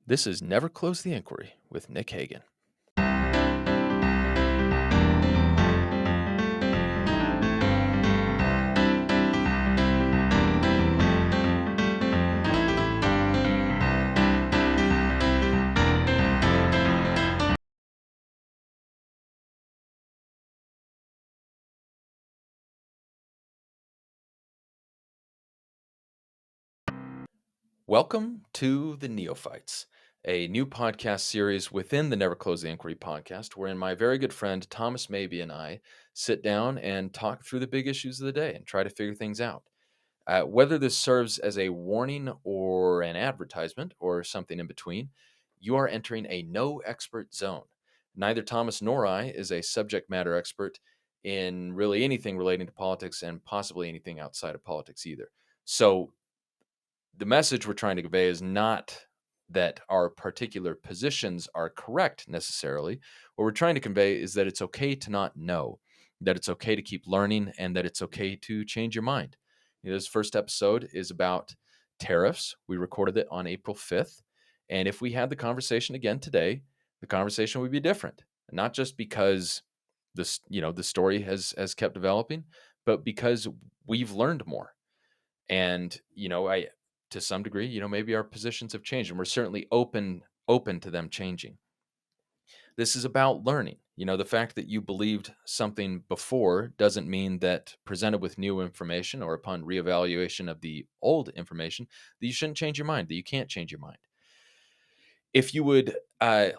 This is Never Close the Inquiry with Nick Hagan. Welcome to the Neophytes, a new podcast series within the Never Close the Inquiry podcast, wherein my very good friend Thomas Mabey and I sit down and talk through the big issues of the day and try to figure things out. Whether this serves as a warning or an advertisement or something in between, you are entering a no expert zone. Neither Thomas nor I is a subject matter expert in really anything relating to politics and possibly anything outside of politics either. So the message we're trying to convey is not that our particular positions are correct necessarily. What we're trying to convey is that it's okay to not know, that it's okay to keep learning, and that it's okay to change your mind. This first episode is about tariffs. We recorded it on April 5th. And if we had the conversation again today, the conversation would be different. Not just because the story has kept developing, but because we've learned more. And I to some degree, maybe our positions have changed, and we're certainly open to them changing. This is about learning. The fact that you believed something before doesn't mean that presented with new information or upon reevaluation of the old information that you shouldn't change your mind, that you can't change your mind. If you would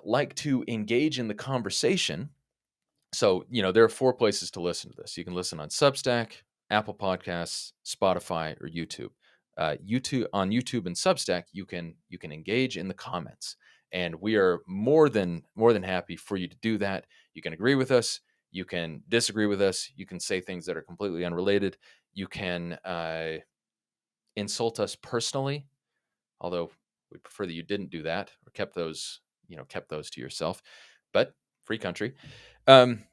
like to engage in the conversation, so there are 4 places to listen to this. You can listen on Substack, Apple Podcasts, Spotify, or YouTube. On YouTube and Substack, you can engage in the comments, and we are more than happy for you to do that. You can agree with us, you can disagree with us, you can say things that are completely unrelated, you can insult us personally, although we prefer that you didn't do that or kept those to yourself. But free country. In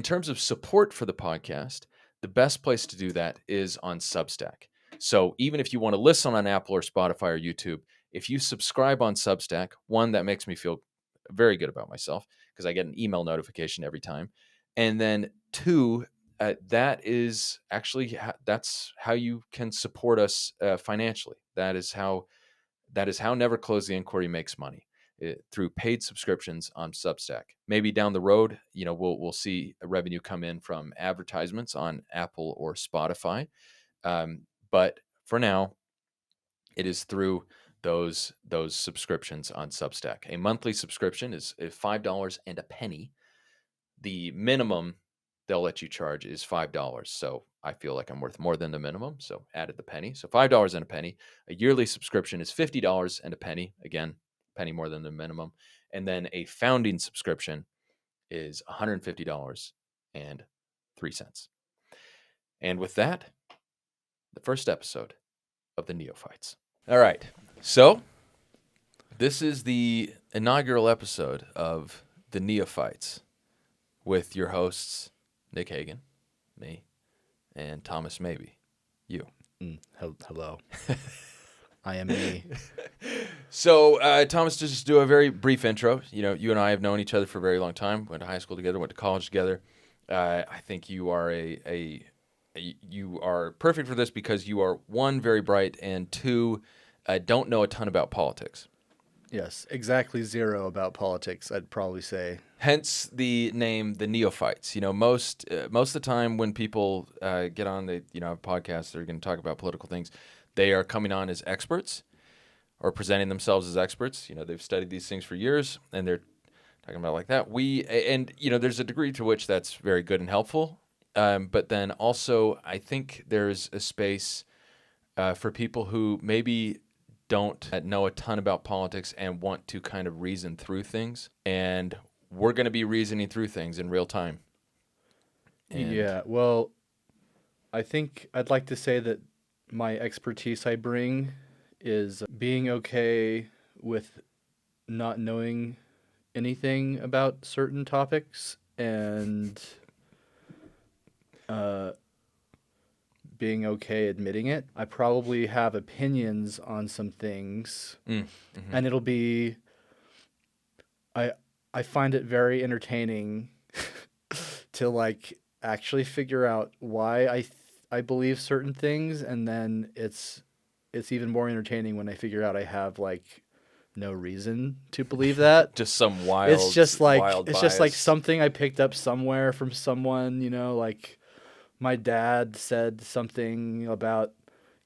terms of support for the podcast, the best place to do that is on Substack. So even if you want to listen on Apple or Spotify or YouTube, if you subscribe on Substack, one, that makes me feel very good about myself because I get an email notification every time. And then two, that is actually that's how you can support us financially. That is how Never Close the Inquiry makes money. Through paid subscriptions on Substack. Maybe down the road, we'll see a revenue come in from advertisements on Apple or Spotify. But for now, it is through those subscriptions on Substack. A monthly subscription is $5 and a penny. The minimum they'll let you charge is $5. So I feel like I'm worth more than the minimum. So added the penny. So $5 and a penny. A yearly subscription is $50 and a penny. Again, penny more than the minimum. And then a founding subscription is $150.03. And with that, the first episode of the Neophytes. All right. So this is the inaugural episode of the Neophytes with your hosts, Nick Hagan, me, and Thomas Mabey, you. Hello. I am me. So, Thomas, just do a very brief intro. You and I have known each other for a very long time. Went to high school together. Went to college together. I think you are you are perfect for this because you are, one, very bright, and two, don't know a ton about politics. Yes, exactly zero about politics, I'd probably say. Hence the name, the Neophytes. Most of the time when people get on, they have podcasts, they're going to talk about political things. They are coming on as experts or presenting themselves as experts. They've studied these things for years, and they're talking about it like that. There's a degree to which that's very good and helpful. But then also, I think there's a space for people who maybe don't know a ton about politics and want to kind of reason through things. And we're going to be reasoning through things in real time. Yeah, well, I think I'd like to say that my expertise I bring is being okay with not knowing anything about certain topics and being okay admitting it. I probably have opinions on some things, and it'll be. I find it very entertaining to like actually figure out why I believe certain things, and then it's even more entertaining when I figure out I have like no reason to believe that. Just some wild, it's just like bias. something I picked up somewhere from someone, like my dad said something about,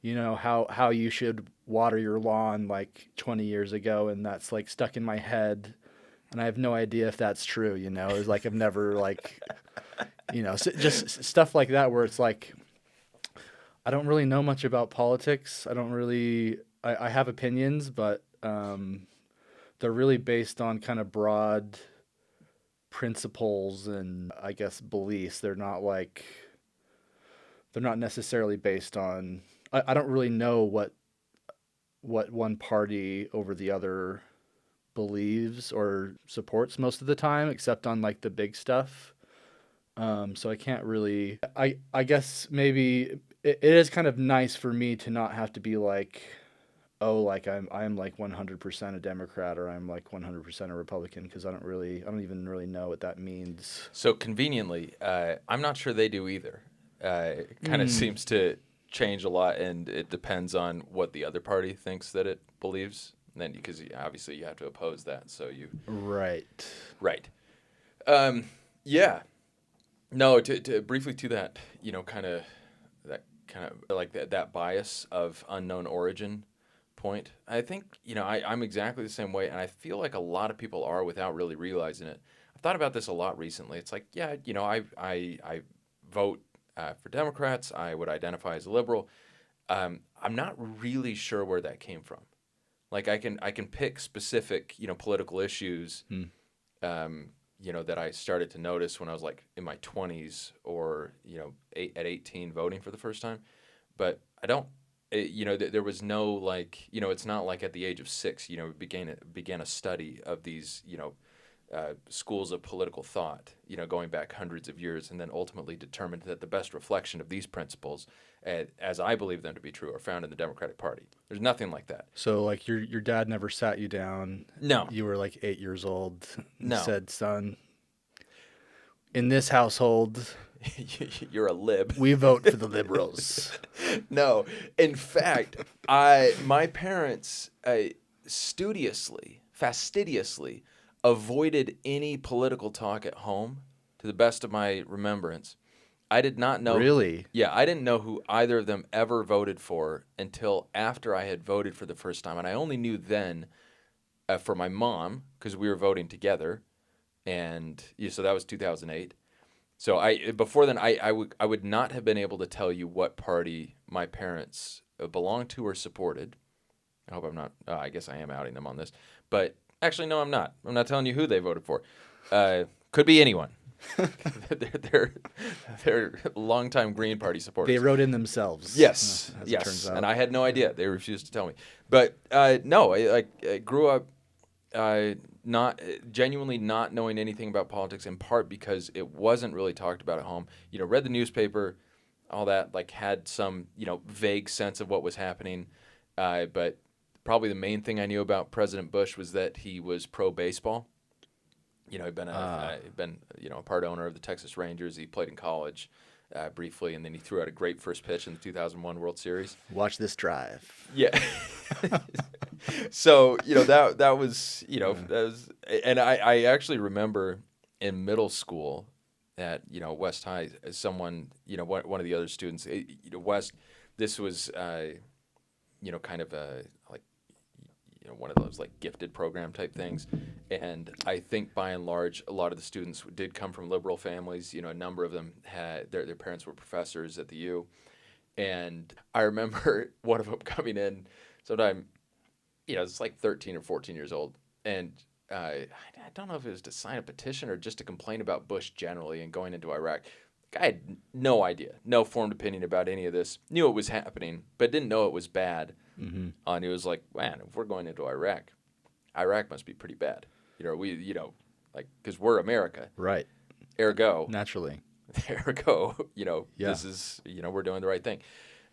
how you should water your lawn like 20 years ago, and that's like stuck in my head, and I have no idea if that's true. It's like I've never like, just stuff like that where it's like I don't really know much about politics. I don't really. I have opinions, but they're really based on kind of broad principles and I guess beliefs. They're not necessarily based on. I don't really know what one party over the other believes or supports most of the time, except on like the big stuff. So I can't really. I guess maybe it is kind of nice for me to not have to be like, oh, like I'm like 100% a Democrat or I'm like 100% a Republican, because I don't even really know what that means. So conveniently, I'm not sure they do either. It kind of seems to change a lot, and it depends on what the other party thinks that it believes. And then, because obviously you have to oppose that, so you right. Yeah. No, to briefly to that, kind of like that bias of unknown origin point. I think, I'm exactly the same way, and I feel like a lot of people are without really realizing it. I've thought about this a lot recently. It's like, yeah, I vote for Democrats. I would identify as a liberal. I'm not really sure where that came from. Like I can pick specific, political issues, that I started to notice when I was like in my 20s or, at 18 voting for the first time. But I don't, there was no like, it's not like at the age of 6, began a study of these, schools of political thought, going back hundreds of years, and then ultimately determined that the best reflection of these principles, as I believe them to be true, are found in the Democratic Party. There's nothing like that. So, like, your dad never sat you down. No. You were like 8 years old. And No. said, "Son, in this household, you're a lib. We vote for the liberals." No. In fact, my parents fastidiously avoided any political talk at home, to the best of my remembrance. I did not know. Really? Yeah, I didn't know who either of them ever voted for until after I had voted for the first time. And I only knew then for my mom, because we were voting together. And so that was 2008. So before then, I would not have been able to tell you what party my parents belonged to or supported. I hope I'm not. I guess I am outing them on this. But actually, no, I'm not. I'm not telling you who they voted for. Could be anyone. they're longtime Green Party supporters. They wrote in themselves. Yes, as yes. It turns out. And I had no idea. They refused to tell me. But no, I grew up not genuinely not knowing anything about politics, in part because it wasn't really talked about at home. Read the newspaper, all that, like had some vague sense of what was happening, but probably the main thing I knew about President Bush was that he was pro baseball. He'd been a part owner of the Texas Rangers. He played in college briefly, and then he threw out a great first pitch in the 2001 World Series. Watch this drive. Yeah. So that was and I actually remember in middle school at West High, someone one of the other students West, this was kind of a like one of those like gifted program type things, and I think by and large a lot of the students did come from liberal families. A number of them had their parents were professors at the U, and I remember one of them coming in sometime. It's like 13 or 14 years old, and I don't know if it was to sign a petition or just to complain about Bush generally and going into Iraq. I had no idea, no formed opinion about any of this. Knew it was happening, but didn't know it was bad. Mm-hmm. And it was like, man, if we're going into Iraq must be pretty bad. Because we're America, right? Ergo, naturally, there we go. Yeah. This is, we're doing the right thing.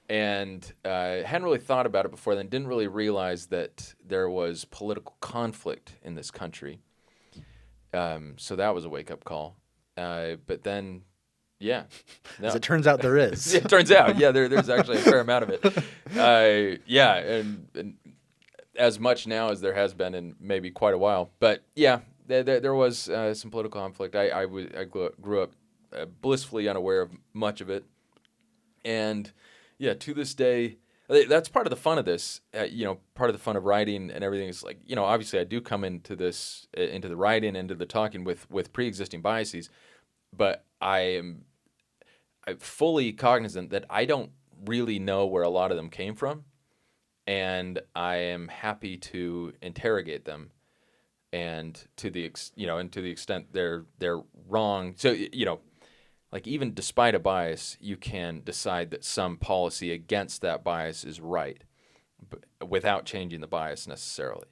And hadn't really thought about it before then, didn't really realize that there was political conflict in this country. So that was a wake-up call. But then, yeah. No. As it turns out, there is. It turns out, yeah, there's actually a fair amount of it. Yeah, and as much now as there has been in maybe quite a while. But yeah, there was some political conflict. I grew up blissfully unaware of much of it. And yeah, to this day, that's part of the fun of this. Part of the fun of writing and everything is like, obviously I do come into this, into the writing, into the talking with pre-existing biases, but I'm fully cognizant that I don't really know where a lot of them came from, and I am happy to interrogate them, and to the extent they're wrong. So like even despite a bias, you can decide that some policy against that bias is right, without changing the bias necessarily.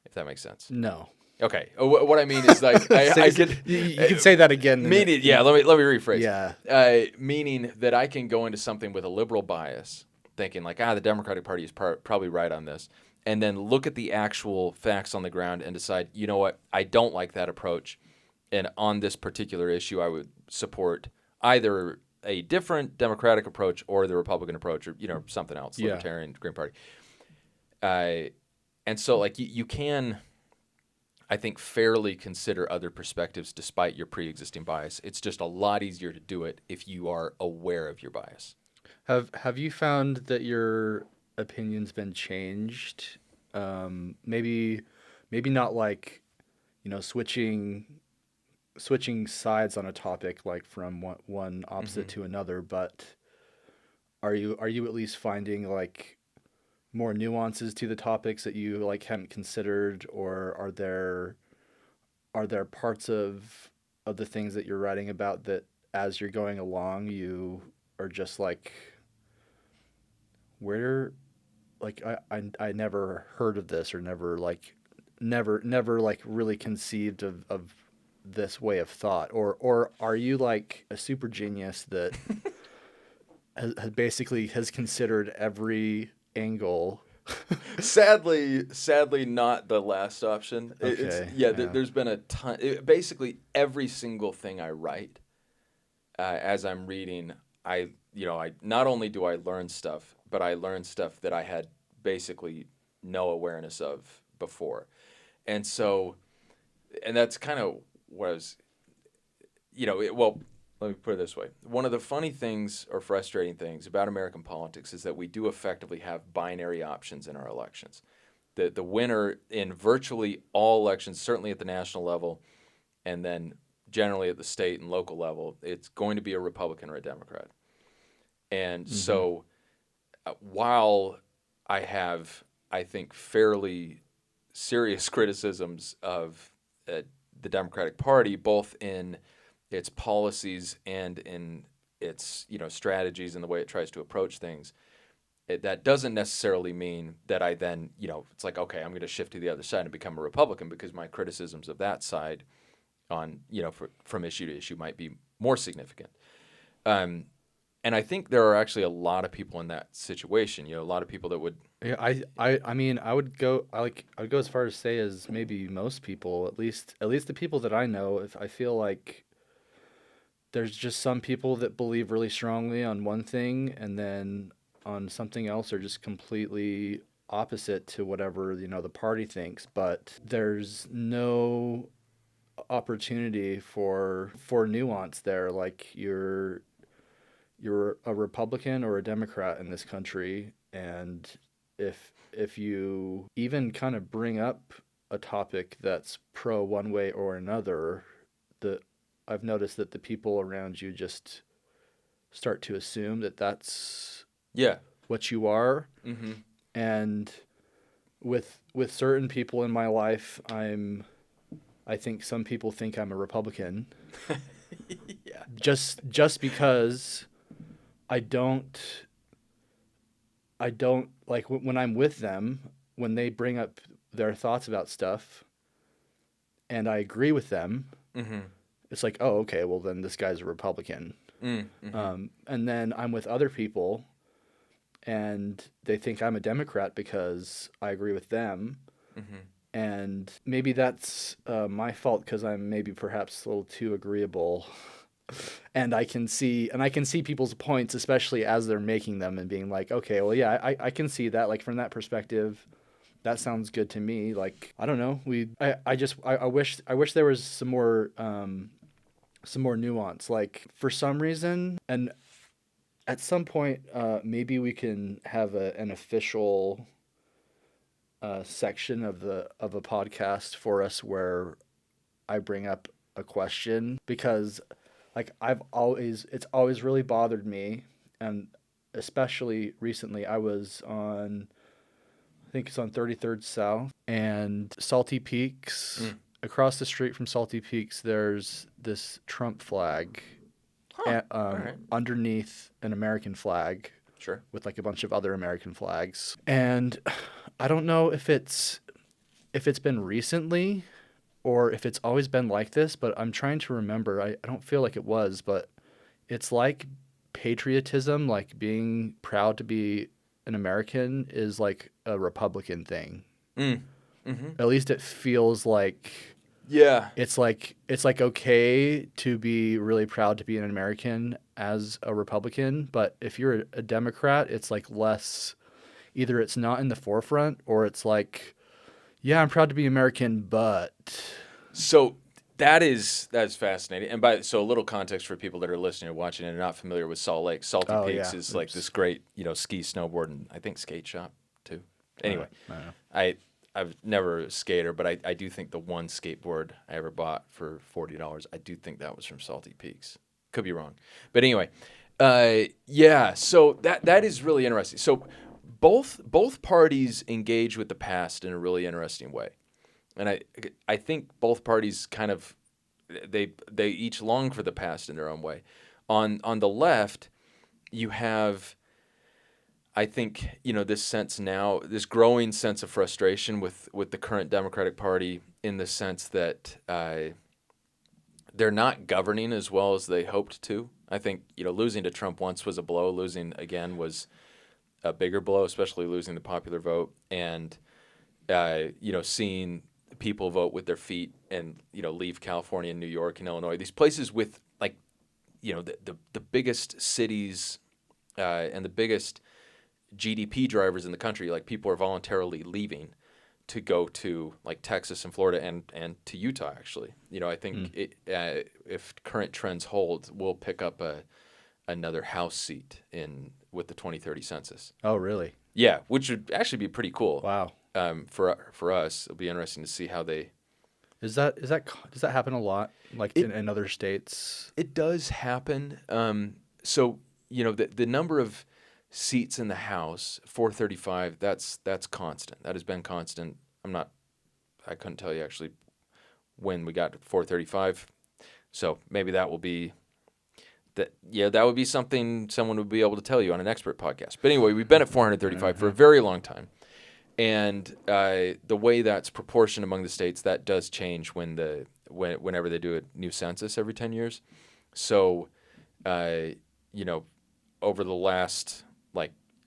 If that makes sense. No. Okay. What I mean is like I could you can say that again. Meaning, yeah. Let me rephrase. Yeah. Meaning that I can go into something with a liberal bias, thinking like, the Democratic Party is probably right on this, and then look at the actual facts on the ground and decide, you know what, I don't like that approach. And on this particular issue, I would support either a different Democratic approach or the Republican approach, or something else, Libertarian, Green Party. And so, like you can, I think, fairly consider other perspectives despite your pre-existing bias. It's just a lot easier to do it if you are aware of your bias. Have you found that your opinion's been changed? Maybe not like, switching sides on a topic, like from one opposite to another, but are you at least finding like more nuances to the topics that you like hadn't considered, or are there parts of the things that you're writing about that as you're going along you are just like, where, like I never heard of this, or never like really conceived of this way of thought, or are you like a super genius that has considered every angle? Sadly, not the last option. Okay, There's been a ton. Basically, every single thing I write, as I'm reading, I not only do I learn stuff, but I learn stuff that I had basically no awareness of before, and that's kind of what I was, let me put it this way. One of the funny things or frustrating things about American politics is that we do effectively have binary options in our elections. The winner in virtually all elections, certainly at the national level, and then generally at the state and local level, it's going to be a Republican or a Democrat. And so while I have, I think, fairly serious criticisms of the Democratic Party, both in its policies and in its strategies and the way it tries to approach things, that doesn't necessarily mean that I then it's like, okay, I'm going to shift to the other side and become a Republican, because my criticisms of that side on from issue to issue might be more significant. And I think there are actually a lot of people in that situation. A lot of people that would. Yeah, I mean, I would go as far as say as maybe most people, at least the people that I know. If I feel like there's just some people that believe really strongly on one thing, and then on something else are just completely opposite to whatever the party thinks. But there's no opportunity for nuance there. Like you're a Republican or a Democrat in this country, and if you even kind of bring up a topic that's pro one way or another, I've noticed that the people around you just start to assume that that's what you are. Mm-hmm. And with certain people in my life, I think some people think I'm a Republican. Yeah. Just because I don't like when I'm with them, when they bring up their thoughts about stuff and I agree with them, it's like, oh, okay, well then this guy's a Republican. And then I'm with other people and they think I'm a Democrat because I agree with them. And maybe that's my fault because I'm maybe perhaps a little too agreeable. And I can see people's points, especially as they're making them and being like, okay, well, yeah, I can see that. Like from that perspective, that sounds good to me. Like, I don't know. I wish there was some more nuance. Like for some reason, and at some point, maybe we can have an official section of a podcast for us where I bring up a question, because like it's always really bothered me, and especially recently I was on, I think it's on 33rd South and Salty Peaks. Across the street from Salty Peaks, there's this Trump flag underneath an American flag. Sure. With like a bunch of other American flags. And I don't know if it's been recently or if it's always been like this, but I'm trying to remember. I don't feel like it was, but it's like patriotism, like being proud to be an American is like a Republican thing. At least it feels like, yeah, it's like okay to be really proud to be an American as a Republican, but if you're a Democrat, it's like less, either it's not in the forefront or it's like, yeah, I'm proud to be American, but. So that's fascinating. And so a little context for people that are listening or watching and are not familiar with Salt Lake. Salty Peaks is like this great, ski, snowboard, and I think skate shop too. Anyway, I've never a skater, but I do think the one skateboard I ever bought for $40, I do think that was from Salty Peaks. Could be wrong. But anyway, yeah, so that is really interesting. So both parties engage with the past in a really interesting way. And I think both parties kind of they each long for the past in their own way. On the left, you have, I think, this sense now, this growing sense of frustration with the current Democratic Party, in the sense that they're not governing as well as they hoped to. I think, losing to Trump once was a blow. Losing again was a bigger blow, especially losing the popular vote. And, seeing people vote with their feet and, leave California and New York and Illinois, these places with, like, the biggest cities and the biggest GDP drivers in the country, like people are voluntarily leaving to go to like Texas and Florida and to Utah. Actually, I think if current trends hold, we'll pick up another House seat with the 2030 census. Oh, really? Yeah, which would actually be pretty cool. Wow. For us, it'll be interesting to see how they. Does that happen a lot, like in other states? It does happen. So the number of seats in the House, 435, that's constant. That has been constant. I couldn't tell you actually when we got to 435. So maybe that will be that. Yeah, that would be something someone would be able to tell you on an expert podcast. But anyway, we've been at 435 for a very long time. And the way that's proportioned among the states, that does change whenever they do a new census every 10 years. So, over the last,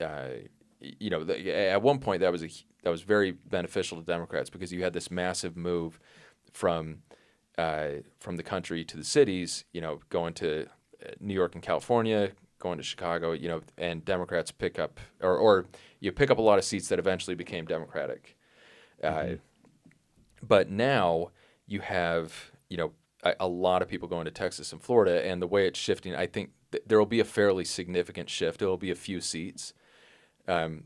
at one point that was very beneficial to Democrats, because you had this massive move from the country to the cities, going to New York and California, going to Chicago, and Democrats pick up, or you pick up a lot of seats that eventually became Democratic. But now you have, a lot of people going to Texas and Florida, and the way it's shifting, I think there will be a fairly significant shift. It will be a few seats,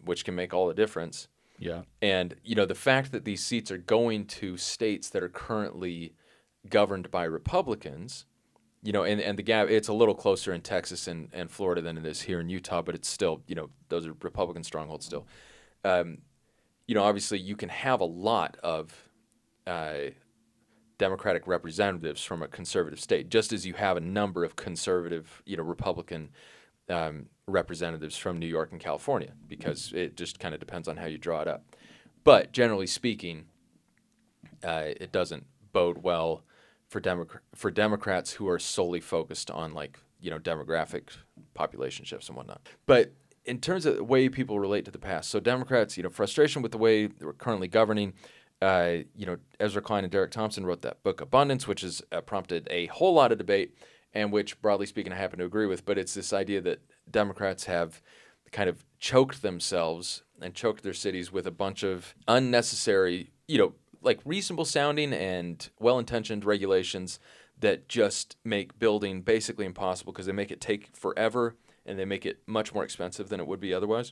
which can make all the difference. Yeah. And, the fact that these seats are going to states that are currently governed by Republicans, and the gap, it's a little closer in Texas and Florida than it is here in Utah, but it's still, those are Republican strongholds still. Obviously you can have a lot of Democratic representatives from a conservative state, just as you have a number of conservative, Republican representatives from New York and California, because it just kind of depends on how you draw it up. But generally speaking, it doesn't bode well for Democrats who are solely focused on like, demographic population shifts and whatnot. But in terms of the way people relate to the past, so Democrats, frustration with the way we're currently governing. Ezra Klein and Derek Thompson wrote that book Abundance, which has prompted a whole lot of debate, and which, broadly speaking, I happen to agree with. But it's this idea that Democrats have kind of choked themselves and choked their cities with a bunch of unnecessary, like reasonable sounding and well-intentioned regulations that just make building basically impossible because they make it take forever and they make it much more expensive than it would be otherwise.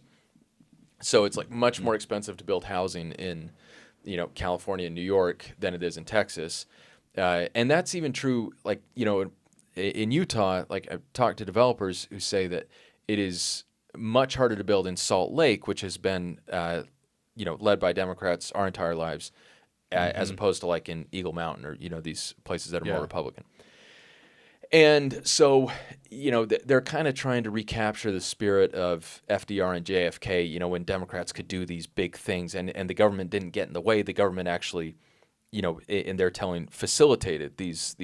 So it's like much more expensive to build housing in, California and New York than it is in Texas. And that's even true, like, in Utah, like I've talked to developers who say that it is much harder to build in Salt Lake, which has been, led by Democrats our entire lives, as opposed to like in Eagle Mountain or, these places that are more Republican. And so, they're kind of trying to recapture the spirit of FDR and JFK, when Democrats could do these big things and the government didn't get in the way. The government actually, in their telling, facilitated these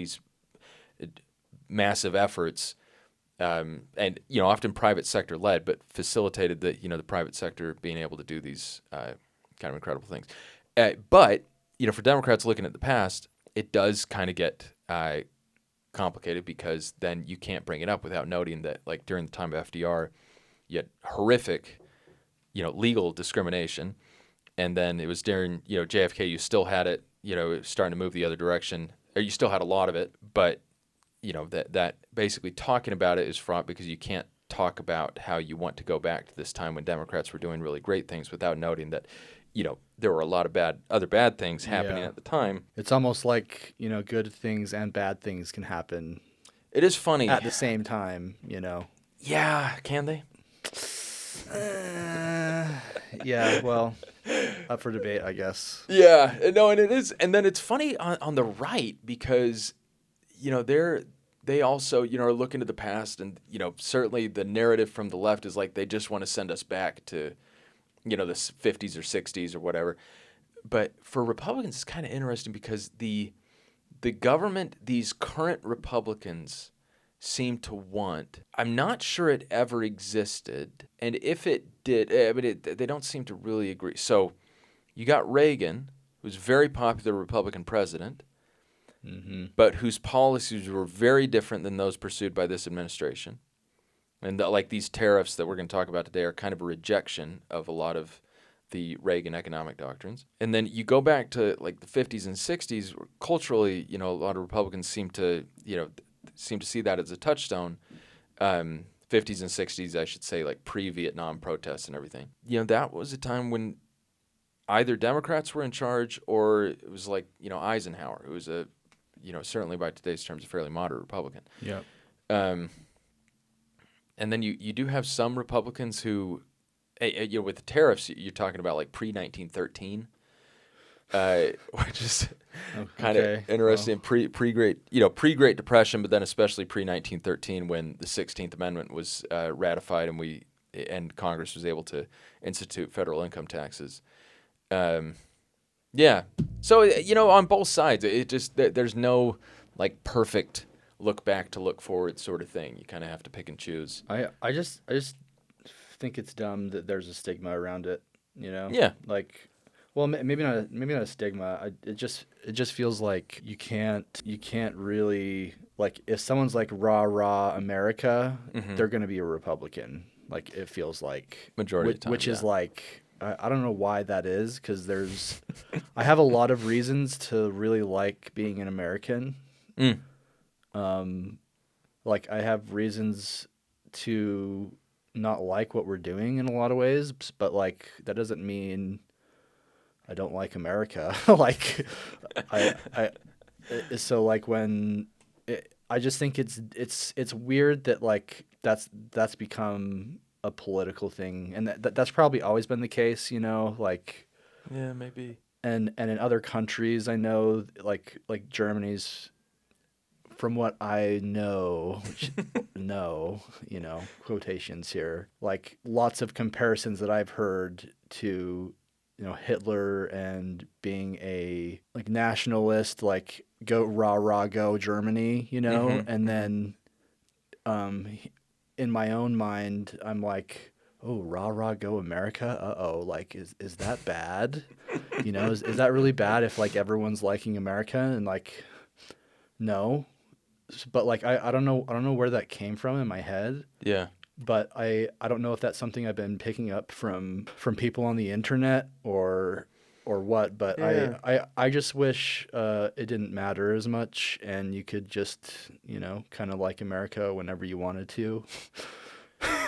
massive efforts, and, often private sector led, but facilitated the private sector being able to do these kind of incredible things. But, for Democrats looking at the past, it does kind of get complicated because then you can't bring it up without noting that, like, during the time of FDR, you had horrific, legal discrimination. And then it was during, JFK, you still had it, starting to move the other direction. Or you still had a lot of it, but, that basically talking about it is fraught because you can't talk about how you want to go back to this time when Democrats were doing really great things without noting that, there were a lot of other bad things happening at the time. It's almost like, good things and bad things can happen. It is funny. At the same time, Yeah, can they? Yeah, well, up for debate, I guess. Yeah, no, and it is. And then it's funny on the right because, they also, are looking to the past and, certainly the narrative from the left is like they just want to send us back to, the 50s or 60s or whatever. But for Republicans, it's kind of interesting because the government these current Republicans seem to want, I'm not sure it ever existed. And if it did, they don't seem to really agree. So you got Reagan, who's a very popular Republican president, but whose policies were very different than those pursued by this administration. And like these tariffs that we're going to talk about today are kind of a rejection of a lot of the Reagan economic doctrines. And then you go back to like the 50s and 60s, culturally, a lot of Republicans seem to see that as a touchstone. 50s and 60s, I should say, like pre-Vietnam protests and everything. That was a time when either Democrats were in charge or it was like, Eisenhower, who was a, certainly by today's terms, a fairly moderate Republican. Yeah. And then you do have some Republicans who, with the tariffs, you're talking about like pre-1913, which is kind of interesting. Well. Pre-Great Depression, but then especially pre-1913 when the 16th Amendment was ratified and Congress was able to institute federal income taxes. Yeah. So, on both sides, it just there's no like perfect look back to look forward sort of thing. You kind of have to pick and choose. I just think it's dumb that there's a stigma around it, Yeah. Like, well, maybe not a stigma. It just feels like you can't really, like, if someone's like rah America, they're going to be a Republican. Like, it feels like majority of the time, which is like, I don't know why that is, because I have a lot of reasons to really like being an American. Like, I have reasons to not like what we're doing in a lot of ways, but like that doesn't mean I don't like America. Like, so like I just think it's weird that like that's become a political thing, and that's probably always been the case, like. Yeah, maybe. And in other countries, I know like Germany's, from what I know, which quotations here, like lots of comparisons that I've heard to, Hitler and being a like nationalist, like go rah rah go Germany, you know, and then in my own mind I'm like, oh, rah rah go America. Uh-oh, like is that bad? You know, is that really bad if like everyone's liking America and like no. But like I don't know where that came from in my head. Yeah. But I don't know if that's something I've been picking up from people on the internet or what, but Yeah. I just wish it didn't matter as much and you could just, you know, kind of like America whenever you wanted to.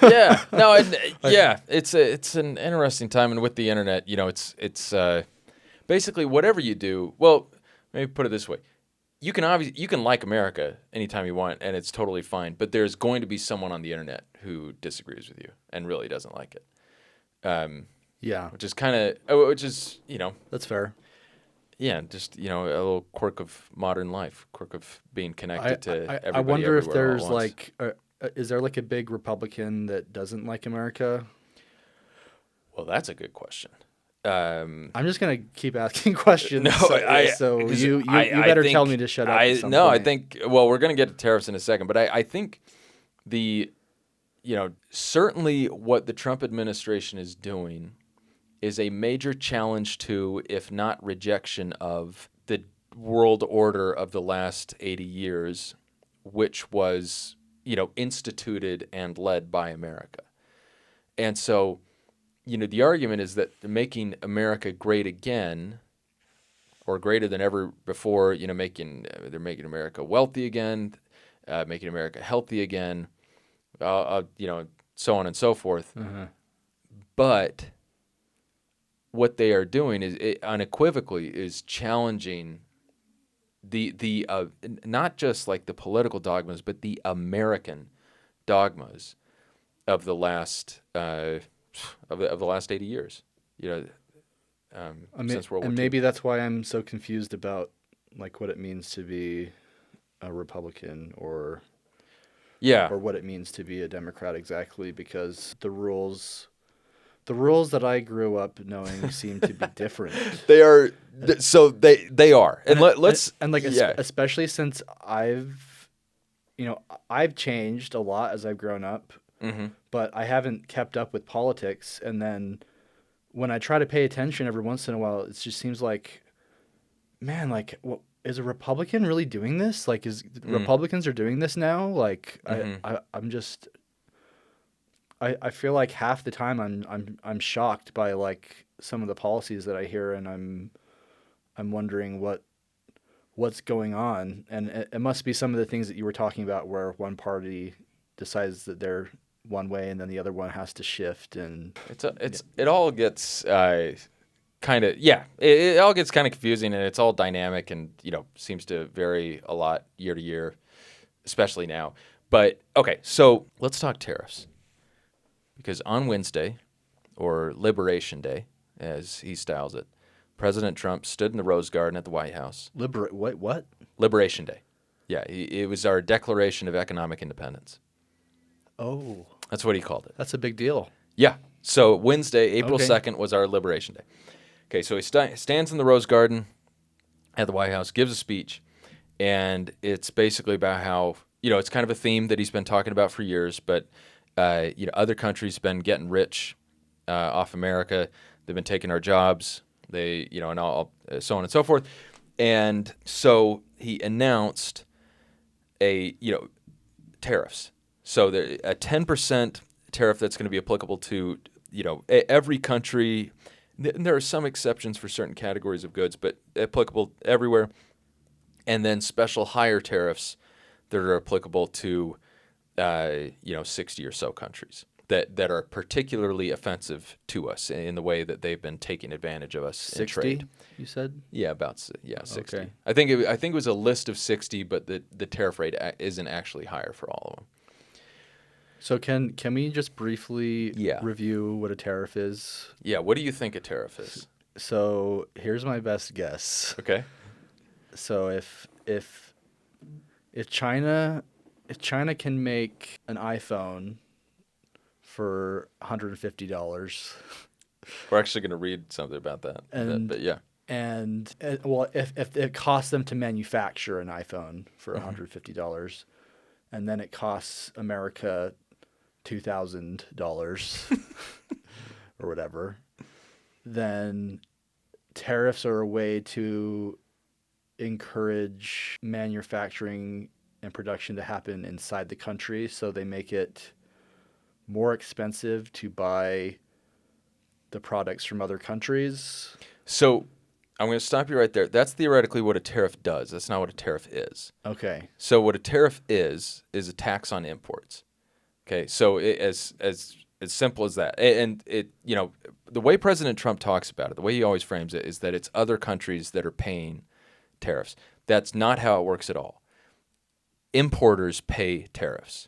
Yeah. No, yeah, it's an interesting time, and with the internet, you know, it's basically whatever you do. Well, maybe put it this way. You can like America anytime you want, and it's totally fine. But there's going to be someone on the internet who disagrees with you and really doesn't like it. Yeah, Which is you know, that's fair. yeah, just, you know, a little quirk of modern life, quirk of being connected to everybody. I wonder if everywhere all at there's once. like is there like a big Republican that doesn't like America? Well, that's a good question. I'm just gonna keep asking questions. No, so you better tell me to shut up. At some No, I point. think. Well, we're going to get to tariffs in a second, but I think you know, certainly what the Trump administration is doing is a major challenge to, if not rejection of, the world order of the last 80 years, which was, you know, instituted and led by America. And so, you know, the argument is that making America great again, or greater than ever before, you know, they're making America wealthy again, making America healthy again, you know, so on and so forth. But what they are doing is unequivocally is challenging the not just like the political dogmas, but the American dogmas of the last of the last 80 years. You know, since World War and II. maybe that's why I'm so confused about like what it means to be a Republican or what it means to be a Democrat exactly, because the rules that I grew up knowing seem to be different. They are so they are, and let's especially since I've changed a lot as I've grown up, but I haven't kept up with politics. And then when I try to pay attention every once in a while, it just seems like, man, like, what is a Republican really doing this? Like, Republicans are doing this now? Like, I'm just, I feel like half the time I'm shocked by like some of the policies that I hear, and I'm wondering what's going on. And it must be some of the things that you were talking about, where one party decides that they're one way and then the other one has to shift, and it all gets kind of it all gets kind of confusing, and it's all dynamic, and you know, seems to vary a lot year to year, especially now. But okay, so let's talk tariffs, because on Wednesday, or Liberation Day as he styles it, President Trump stood in the Rose Garden at the White House. What? Liberation Day. Yeah, it was our Declaration of Economic Independence. Oh, that's what he called it. That's a big deal. Yeah. So Wednesday, April 2nd, was our Liberation Day. Okay, so he stands in the Rose Garden at the White House, gives a speech, and it's basically about how, you know, it's kind of a theme that he's been talking about for years, but you know, other countries have been getting rich off America. They've been taking our jobs. They, you know, and all so on and so forth. And so he announced tariffs. So a 10% tariff that's going to be applicable to, you know, every country. There are some exceptions for certain categories of goods, but applicable everywhere. And then special higher tariffs that are applicable to, 60 or so countries that are particularly offensive to us in the way that they've been taking advantage of us in trade. 60, you said? Yeah, 60. Okay. I think it was a list of 60, but the tariff rate isn't actually higher for all of them. So can we just briefly review what a tariff is? Yeah, what do you think a tariff is? So here's my best guess. Okay. So if China can make an iPhone for $150, we're actually going to read something about that. But yeah. And well, if it costs them to manufacture an iPhone for Mm-hmm. $150, and then it costs America $2,000 or whatever, then tariffs are a way to encourage manufacturing and production to happen inside the country, so they make it more expensive to buy the products from other countries. So I'm going to stop you right there. That's theoretically what a tariff does. That's not what a tariff is. Okay. So what a tariff is a tax on imports. Okay, so as simple as that. And it, the way President Trump talks about it, the way he always frames it, is that it's other countries that are paying tariffs. That's not how it works at all. Importers pay tariffs.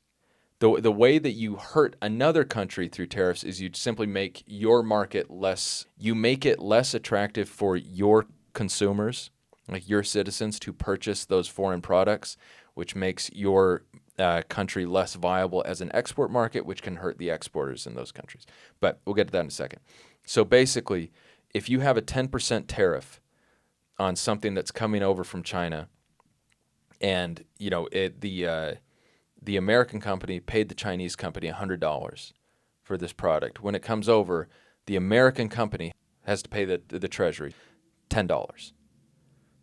The way that you hurt another country through tariffs is you simply make your market less. You make it less attractive for your consumers, like your citizens, to purchase those foreign products, which makes your country less viable as an export market, which can hurt the exporters in those countries. But we'll get to that in a second. So basically, if you have a 10% tariff on something that's coming over from China, and the American company paid the Chinese company $100 for this product. When it comes over, the American company has to pay the Treasury $10.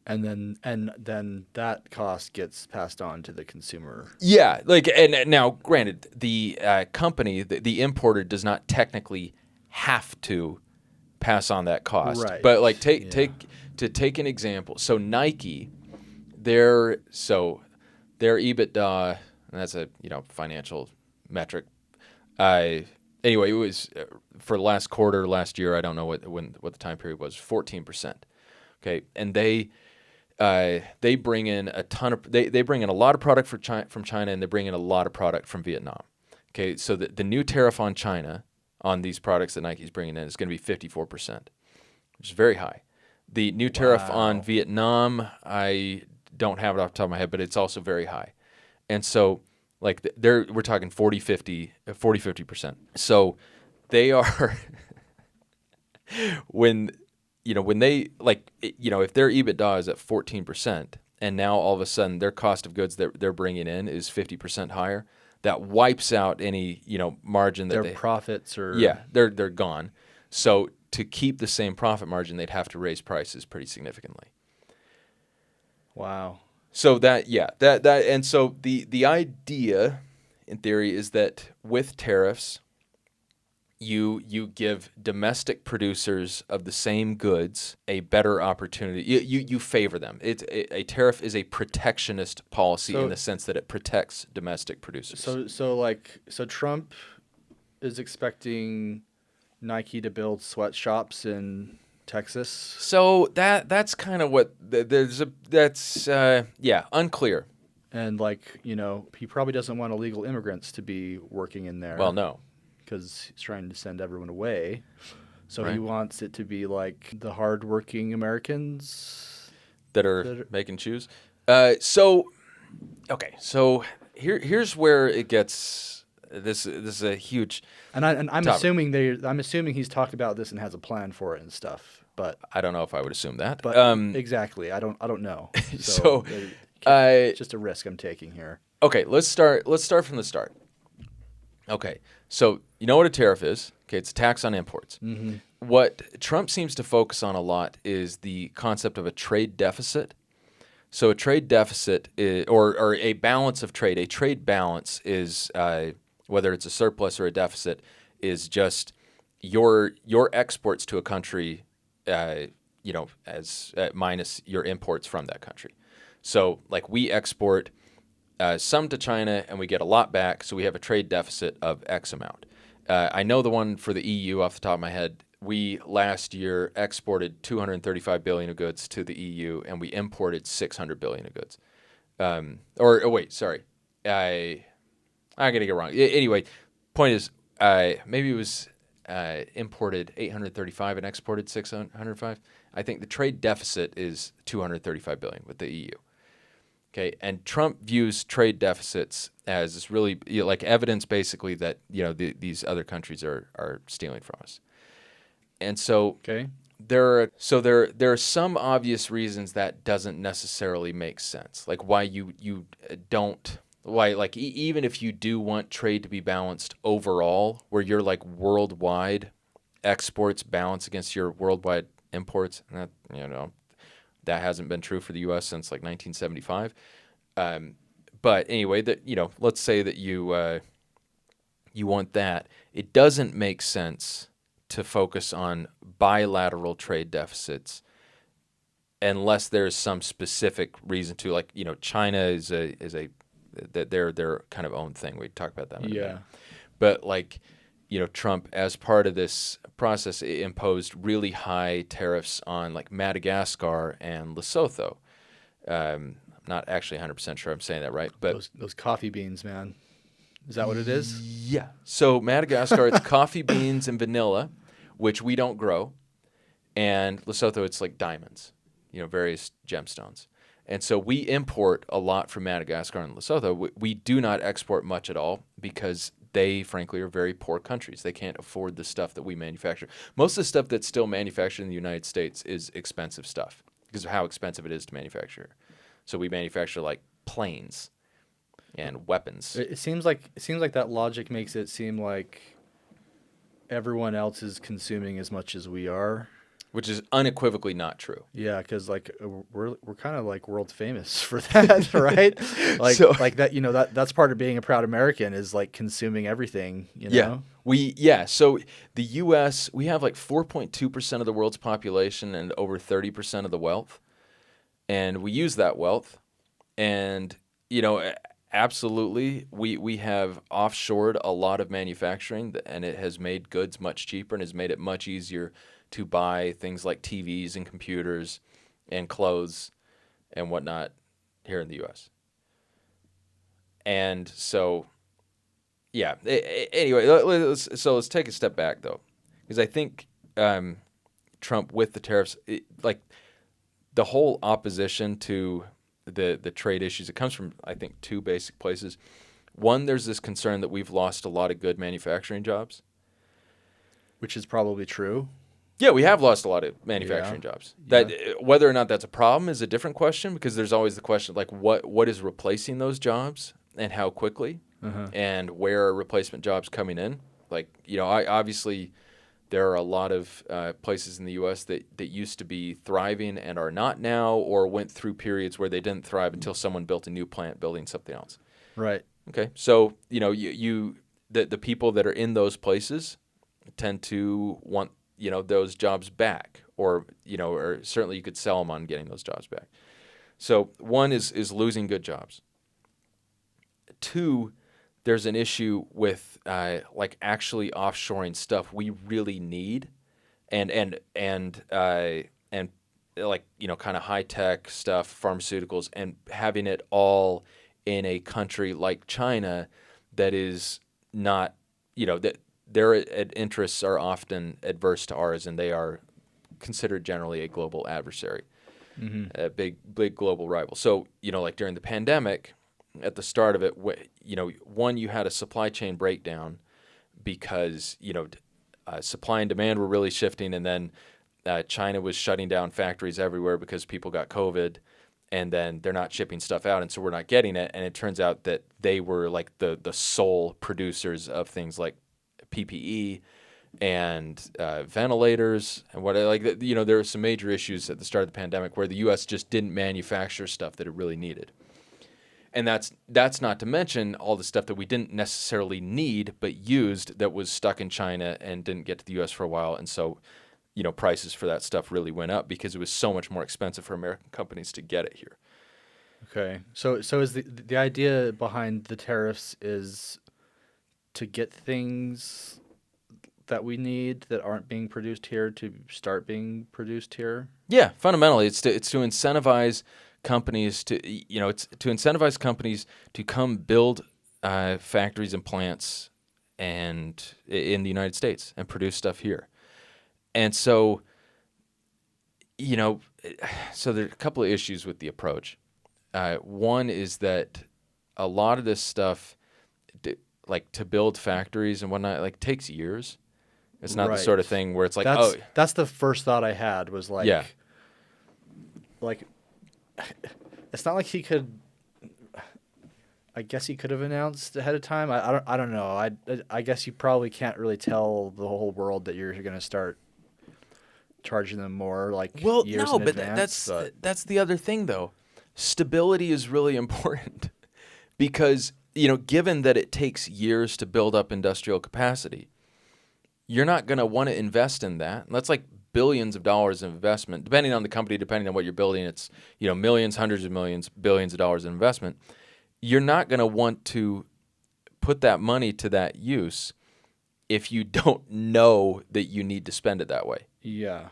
And then that cost gets passed on to the consumer. Yeah, and now granted, the company, the importer, does not technically have to pass on that cost. Right. But take an example. So Nike, their EBITDA. And that's a financial metric. Anyway, it was for last quarter, last year. I don't know what the time period was. 14%. Okay, and they bring in a ton of they bring in a lot of product from China, and they bring in a lot of product from Vietnam. Okay, so the new tariff on China on these products that Nike's bringing in is going to be 54%, which is very high. The new tariff on Vietnam, I don't have it off the top of my head, but it's also very high. And so, we're talking 50%. So they are, when they, if their EBITDA is at 14%, and now all of a sudden their cost of goods that they're bringing in is 50% higher, that wipes out any, margin that their profits are... Yeah, they're gone. So to keep the same profit margin, they'd have to raise prices pretty significantly. Wow. So and so the idea, in theory, is that with tariffs, you give domestic producers of the same goods a better opportunity. You favor them. A tariff is a protectionist policy in the sense that it protects domestic producers. So Trump is expecting Nike to build sweatshops in Texas. So that's kind of what that's unclear. And he probably doesn't want illegal immigrants to be working in there. Well, no, because he's trying to send everyone away. So right. He wants it to be like the hardworking Americans that are making shoes. So here's where it gets. This is a huge. And I'm assuming he's talked about this and has a plan for it and stuff. But I don't know if I would assume that. But exactly, I don't know. So it's just a risk I'm taking here. Okay, let's start from the start. Okay, so you know what a tariff is? Okay, it's a tax on imports. Mm-hmm. What Trump seems to focus on a lot is the concept of a trade deficit. So a trade deficit or a balance of trade. A trade balance is whether it's a surplus or a deficit is just your exports to a country. As minus your imports from that country. So we export some to China and we get a lot back, so we have a trade deficit of X amount. I know the one for the EU off the top of my head. We last year exported 235 billion of goods to the EU and we imported 600 billion of goods. I'm going to get it wrong. Anyway, point is maybe it was imported 835 and exported 605. I think the trade deficit is 235 billion with the EU. Okay, and Trump views trade deficits as this really evidence, basically, that these other countries are stealing from us. And so, there are some obvious reasons that doesn't necessarily make sense. Like why you don't why like even if you do want trade to be balanced overall, where you're like worldwide exports balance against your worldwide imports, and that hasn't been true for the U.S. since like 1975. But anyway, let's say that you want that. It doesn't make sense to focus on bilateral trade deficits unless there's some specific reason to, like, China is their kind of own thing. We talk about that in a minute. But like, Trump, as part of this process, imposed really high tariffs on like Madagascar and Lesotho. I'm not actually 100% sure I'm saying that right, but those coffee beans, man. Is that what it is? Yeah. So Madagascar, it's coffee beans and vanilla, which we don't grow. And Lesotho, it's like diamonds, various gemstones. And so we import a lot from Madagascar and Lesotho. We do not export much at all because they, frankly, are very poor countries. They can't afford the stuff that we manufacture. Most of the stuff that's still manufactured in the United States is expensive stuff because of how expensive it is to manufacture. So we manufacture like planes and weapons. It seems like that logic makes it seem like everyone else is consuming as much as we are, which is unequivocally not true. Yeah, because like we're kind of like world famous for that, right? Like like that that's part of being a proud American is like consuming everything. Yeah. So the U.S. we have like 4.2% of the world's population and over 30% of the wealth, and we use that wealth, and absolutely, we have offshored a lot of manufacturing, and it has made goods much cheaper and has made it much easier to buy things like TVs and computers and clothes and whatnot here in the U.S. And so, yeah. Anyway, let's take a step back, though, because I think Trump, with the tariffs, like the whole opposition to the trade issues, it comes from, I think, two basic places. One, there's this concern that we've lost a lot of good manufacturing jobs. Which is probably true. Yeah, we have lost a lot of manufacturing jobs. That whether or not that's a problem is a different question, because there's always the question of like what is replacing those jobs and how quickly, and where are replacement jobs coming in. Like, obviously there are a lot of places in the U.S. that used to be thriving and are not now, or went through periods where they didn't thrive until someone built a new plant building something else. Right. Okay. So, the people that are in those places tend to want those jobs back, or certainly you could sell them on getting those jobs back. So one is losing good jobs. Two, there's an issue with like actually offshoring stuff we really need, and like kind of high tech stuff, pharmaceuticals, and having it all in a country like China that is not that. Their interests are often adverse to ours, and they are considered generally a global adversary, a big global rival. So, like during the pandemic, at the start of it, one, you had a supply chain breakdown because, supply and demand were really shifting, and then China was shutting down factories everywhere because people got COVID, and then they're not shipping stuff out, and so we're not getting it. And it turns out that they were like the sole producers of things like PPE and ventilators and there were some major issues at the start of the pandemic where the U.S. just didn't manufacture stuff that it really needed. And that's not to mention all the stuff that we didn't necessarily need but used that was stuck in China and didn't get to the U.S. for a while. And so, prices for that stuff really went up because it was so much more expensive for American companies to get it here. Okay. So is the idea behind the tariffs is to get things that we need that aren't being produced here to start being produced here? Yeah, fundamentally, it's to incentivize companies to come build factories and plants and in the United States and produce stuff here. And so, so there are a couple of issues with the approach. One is that a lot of this stuff, like to build factories and whatnot, like takes years. It's not the sort of thing where it's like, that's the first thought I had was like, yeah, like it's not like he could. I guess he could have announced ahead of time. I don't know. I guess you probably can't really tell the whole world that you're going to start charging them more years in advance. That's the other thing though. Stability is really important because, given that it takes years to build up industrial capacity, you're not going to want to invest in that. That's like billions of dollars of investment, depending on the company, depending on what you're building. It's, millions, hundreds of millions, billions of dollars of investment. You're not going to want to put that money to that use if you don't know that you need to spend it that way. Yeah.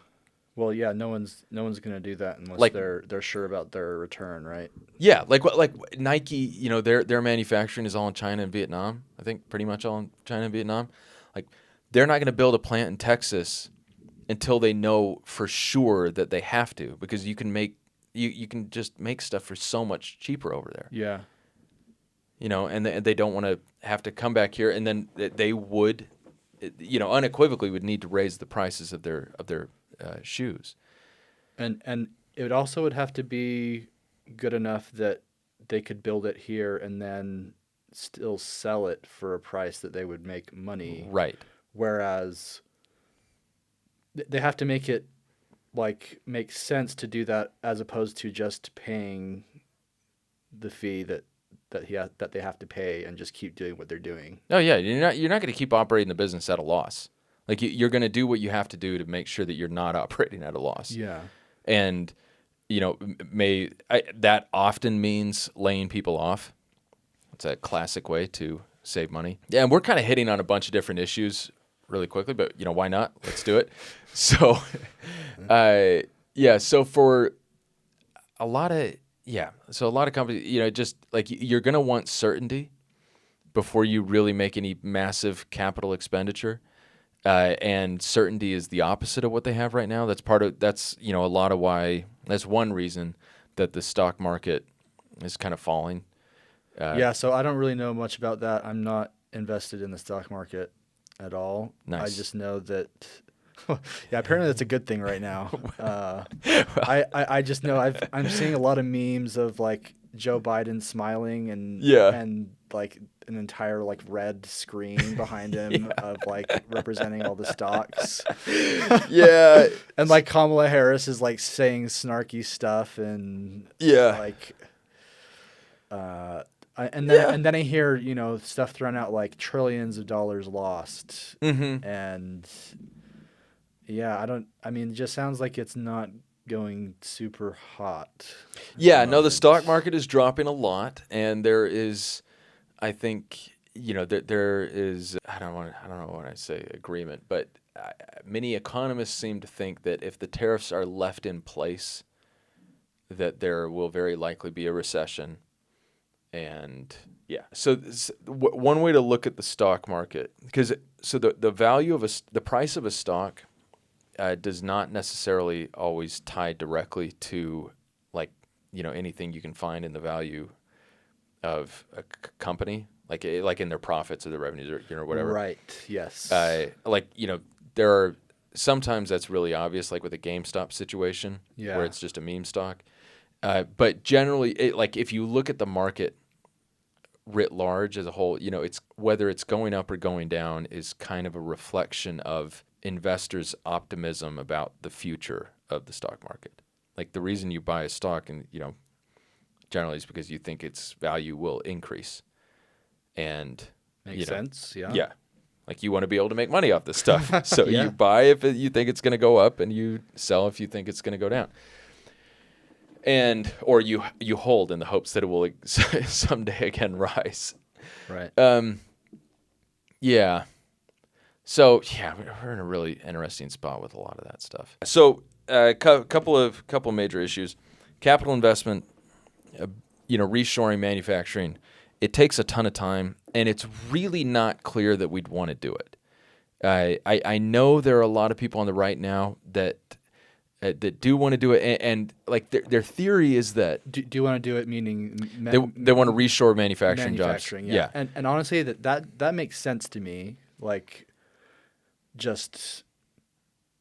Well, yeah, no one's going to do that unless they're sure about their return, right? Yeah, like Nike, their manufacturing is all in China and Vietnam. I think pretty much all in China and Vietnam. Like, they're not going to build a plant in Texas until they know for sure that they have to, because you can just make stuff for so much cheaper over there. Yeah. And they don't want to have to come back here, and then they would, unequivocally would need to raise the prices of their shoes. And it also would have to be good enough that they could build it here and then still sell it for a price that they would make money. Right. Whereas they have to make it make sense to do that, as opposed to just paying the fee that they have to pay and just keep doing what they're doing. Oh yeah, you're not going to keep operating the business at a loss. Like, you're going to do what you have to do to make sure that you're not operating at a loss. Yeah. And that often means laying people off. It's a classic way to save money. Yeah, and we're kind of hitting on a bunch of different issues really quickly, but why not? Let's do it. So, so for a lot of companies, just like, you're going to want certainty before you really make any massive capital expenditure. And certainty is the opposite of what they have right now. That's a lot of why, that's one reason that the stock market is kind of falling. So I don't really know much about that. I'm not invested in the stock market at all. Nice. I just know that, apparently that's a good thing right now. I just know I'm seeing a lot of memes of Joe Biden smiling and an entire red screen behind him of representing all the stocks. Yeah. And Kamala Harris is saying snarky stuff and and then I hear stuff thrown out trillions of dollars lost. Mm-hmm. And it just sounds like it's not going super hot. Yeah, no, the stock market is dropping a lot, and there is, I think, there is, I don't know when I say agreement, but many economists seem to think that if the tariffs are left in place, that there will very likely be a recession. And so one way to look at the stock market, because the value of the price of a stock does not necessarily always tie directly to anything you can find in the value of a company, like in their profits or their revenues or whatever. Right. Yes. There are sometimes that's really obvious, like with a GameStop situation, where it's just a meme stock. But generally, if you look at the market writ large as a whole, it's whether it's going up or going down is kind of a reflection of investors' optimism about the future of the stock market. Like, the reason you buy a stock, and generally is because you think its value will increase. And makes sense. Yeah. Yeah. Like, you want to be able to make money off this stuff. So you buy if you think it's going to go up, and you sell if you think it's going to go down. Or you hold in the hopes that it will someday again rise. Right. Yeah. So we're in a really interesting spot with a lot of that stuff. So couple of major issues: capital investment, reshoring manufacturing. It takes a ton of time, and it's really not clear that we'd want to do it. I know there are a lot of people on the right now that do want to do it, and their theory is that do you want to do it, meaning they want to reshore manufacturing jobs. Yeah. And honestly, that makes sense to me. just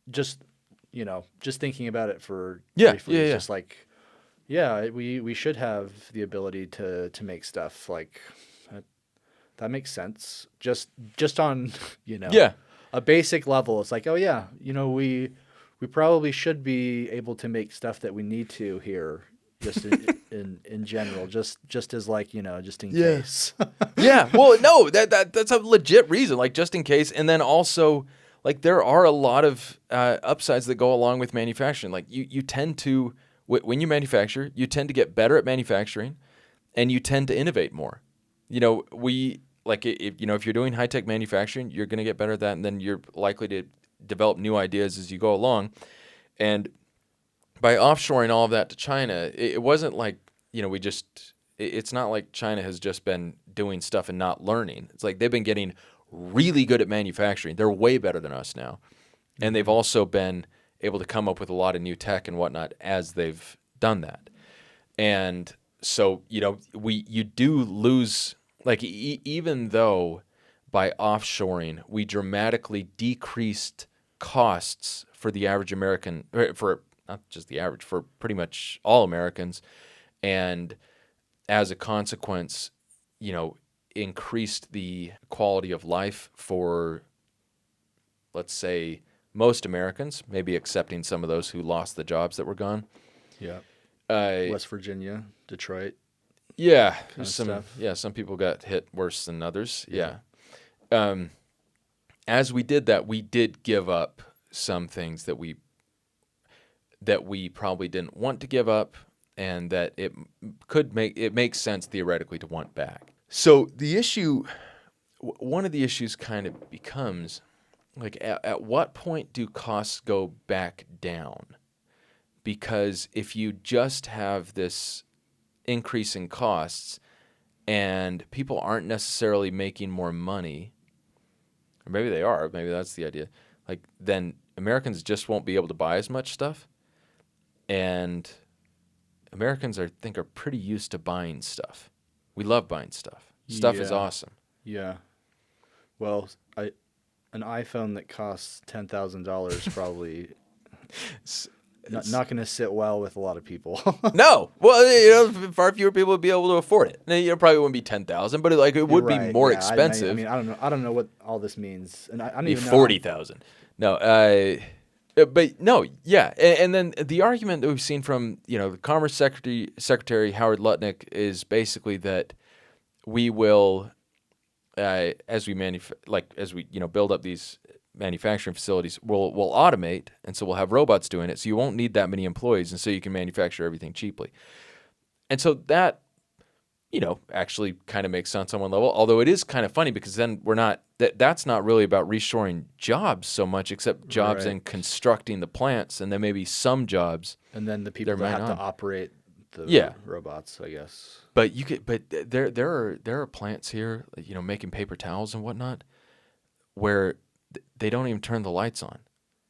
just just thinking about it for Yeah, briefly yeah, is yeah. just like, yeah, we should have the ability to make stuff like that. That makes sense. Just on Yeah. a basic level, it's like, oh yeah, we probably should be able to make stuff that we need to here, just in general, just as like just in Yeah. case. Yeah. Well, no, that's a legit reason, like just in case. And then also, like there are a lot of upsides that go along with manufacturing. Like you tend to, when you manufacture, you tend to get better at manufacturing, and you tend to innovate more. We like if you're doing high tech manufacturing, you're going to get better at that, and then you're likely to develop new ideas as you go along. And by offshoring all of that to China, it wasn't like, it's not like China has just been doing stuff and not learning. It's like they've been getting really good at manufacturing. They're way better than us now. And they've also been able to come up with a lot of new tech and whatnot as they've done that. And so, you do lose, like, even though by offshoring, we dramatically decreased costs for the average American, for not just the average, for pretty much all Americans. And as a consequence, increased the quality of life for, let's say, most Americans, maybe excepting some of those who lost the jobs that were gone. Yeah. Uh, West Virginia, Detroit. yeah, Kind there's of some. stuff. Yeah, some people got hit worse than others. Yeah. As we did that, we did give up some things that we probably didn't want to give up, and that it makes sense theoretically to want back. So the issue, one of the issues, kind of becomes like, at what point do costs go back down? Because if you just have this increase in costs and people aren't necessarily making more money, or maybe they are, maybe that's the idea, like, then Americans just won't be able to buy as much stuff. And Americans, I think, are pretty used to buying stuff. We love buying stuff. Stuff is awesome. Yeah. Well, an iPhone that costs $10,000 probably not going to sit well with a lot of people. No, well, far fewer people would be able to afford it. Now, probably wouldn't be 10,000, but it would be more expensive. I mean, I don't know what all this means, and I don't even know. 40,000. No, but no, yeah, and then the argument that we've seen from the Commerce Secretary Howard Lutnick is basically that we will, as we build up these manufacturing facilities, we'll automate, and so we'll have robots doing it, so you won't need that many employees, and so you can manufacture everything cheaply. And so that actually kind of makes sense on one level, although it is kind of funny because then that's not really about reshoring jobs so much, except jobs in constructing the plants, and then maybe some jobs. And then the people that have to operate the robots, I guess. But there are plants here, making paper towels and whatnot, where they don't even turn the lights on.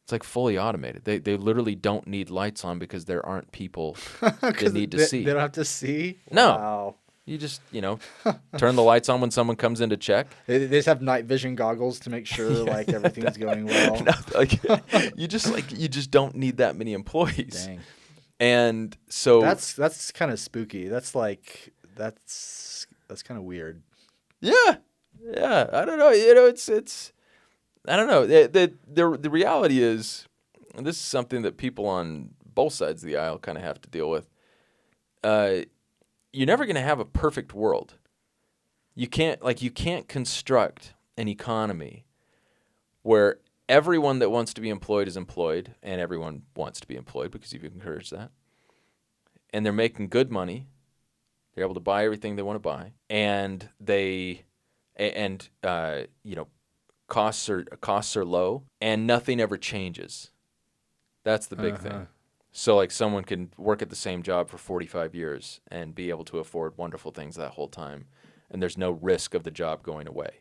It's like fully automated. They literally don't need lights on because there aren't people that need to see. They don't have to see? No. Wow. You just, turn the lights on when someone comes in to check. They just have night vision goggles to make sure like everything's going well. No, you just don't need that many employees. Dang. And so that's kind of spooky. That's kind of weird. Yeah. I don't know. It's I don't know. The reality is, and this is something that people on both sides of the aisle kind of have to deal with. You're never going to have a perfect world. You can't construct an economy where everyone that wants to be employed is employed, and everyone wants to be employed because you've encouraged that. And they're making good money. They're able to buy everything they want to buy, and costs are low, and nothing ever changes. That's the big thing. So like someone can work at the same job for 45 years and be able to afford wonderful things that whole time, and there's no risk of the job going away.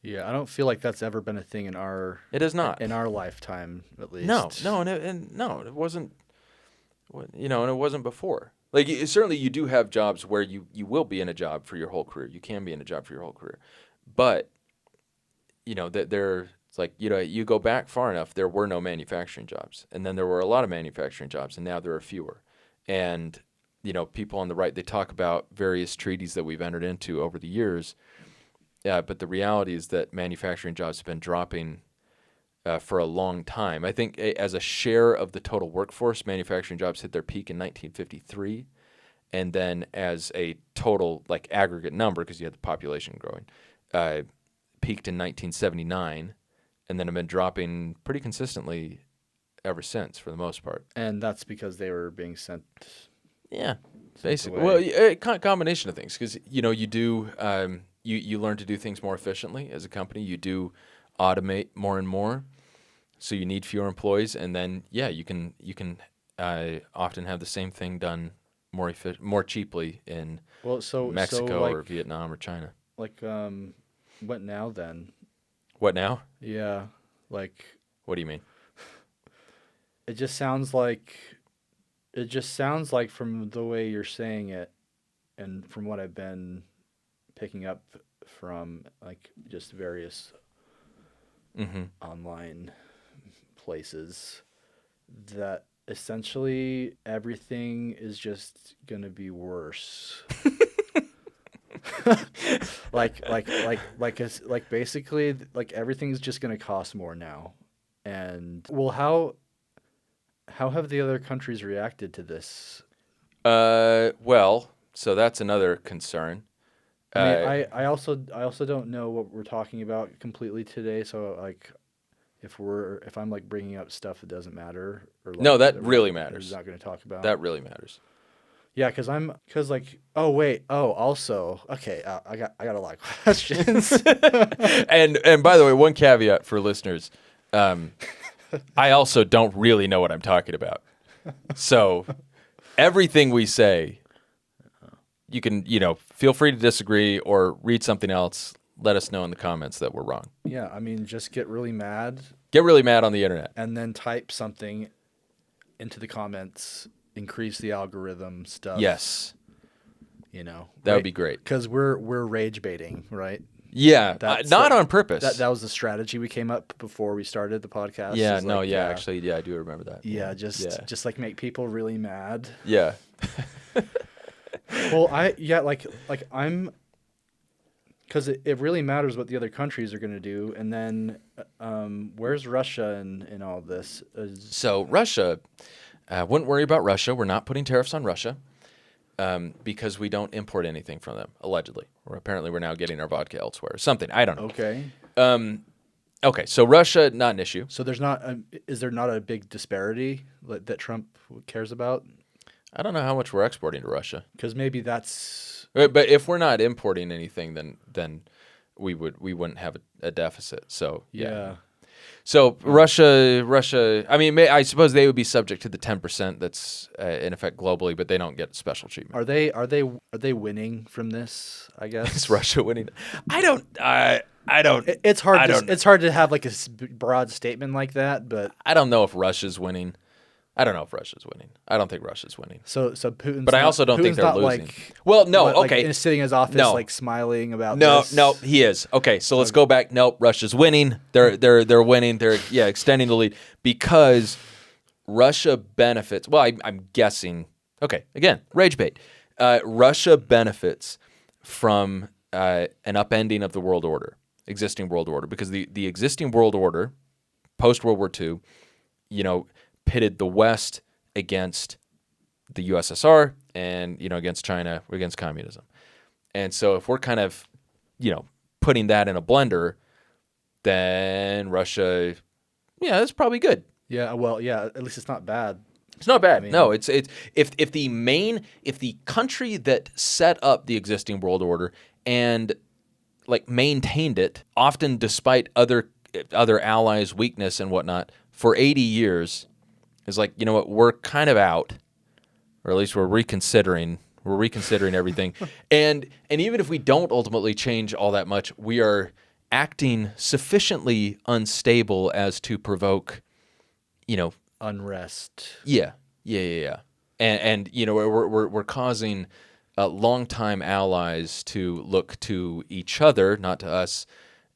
Yeah, I don't feel like that's ever been a thing in our. It is not in our lifetime, at least. No, and it wasn't. And it wasn't before. Like certainly, you do have jobs where you will be in a job for your whole career. You can be in a job for your whole career, but that it's like, you go back far enough, there were no manufacturing jobs. And then there were a lot of manufacturing jobs, and now there are fewer. And, people on the right, they talk about various treaties that we've entered into over the years. But the reality is that manufacturing jobs have been dropping for a long time. I think as a share of the total workforce, manufacturing jobs hit their peak in 1953. And then as a total aggregate number, because you had the population growing, peaked in 1979, and then have been dropping pretty consistently ever since, for the most part. And that's because they were being sent. Yeah, basically. Well, a combination of things, because you do you learn to do things more efficiently as a company. You do automate more and more, so you need fewer employees, and then you can often have the same thing done more cheaply in Mexico or Vietnam or China. What now then? What now? Yeah, What do you mean? It just sounds like from the way you're saying it, and from what I've been picking up from just various online places, that essentially everything is just gonna be worse. Basically everything's just gonna cost more now. And how have the other countries reacted to this? Well, so that's another concern. I also don't know what we're talking about completely today, so if I'm bringing up stuff that doesn't matter, or no, that really matters. We're not going to talk about. That really matters. Yeah, because also, okay, I got a lot of questions. and by the way, one caveat for listeners, I also don't really know what I'm talking about. So everything we say, you can, feel free to disagree or read something else. Let us know in the comments that we're wrong. Yeah, I mean, just get really mad. Get really mad on the internet. And then type something into the comments, increase the algorithm stuff. Yes. That would be great. Because we're rage baiting, right? Yeah, not on purpose. That was the strategy we came up before we started the podcast. Yeah, actually, I do remember that. Yeah, just make people really mad. Yeah. Well, I'm, because it really matters what the other countries are going to do, and then where's Russia in all this? So Russia, wouldn't worry about Russia. We're not putting tariffs on Russia because we don't import anything from them, allegedly. Or apparently we're now getting our vodka elsewhere or something. I don't know. Okay. Okay, so Russia, not an issue. So is there not a big disparity that Trump cares about? I don't know how much we're exporting to Russia. Because maybe that's... But if we're not importing anything, then we wouldn't have a deficit. So yeah. So Russia. I mean, I suppose they would be subject to the 10% that's in effect globally, but they don't get special treatment. Are they winning from this? I guess is Russia winning? I don't. It's hard. It's hard to have a broad statement like that, but I don't know if Russia's winning. I don't know if Russia's winning. I don't think Russia's winning. So Putin's. But I also don't think they're losing. Well, no, okay. Sitting in his office, smiling about this. No, he is. Okay, so let's go back. Nope, Russia's winning. They're winning. They're extending the lead because Russia benefits. Well, I'm guessing. Okay, again, rage bait. Russia benefits from an upending of the world order, existing world order, because the existing world order, post World War II, pitted the West against the USSR and, against China, against communism. And so if we're kind of, putting that in a blender, then Russia, that's probably good. Yeah, well, yeah, at least it's not bad. It's not bad. I mean, no, it's if the country that set up the existing world order and maintained it, often despite other allies' weakness and whatnot, for 80 years, is what, we're kind of out, or at least we're reconsidering everything. and even if we don't ultimately change all that much, we are acting sufficiently unstable as to provoke, unrest. Yeah. And we're causing longtime allies to look to each other, not to us,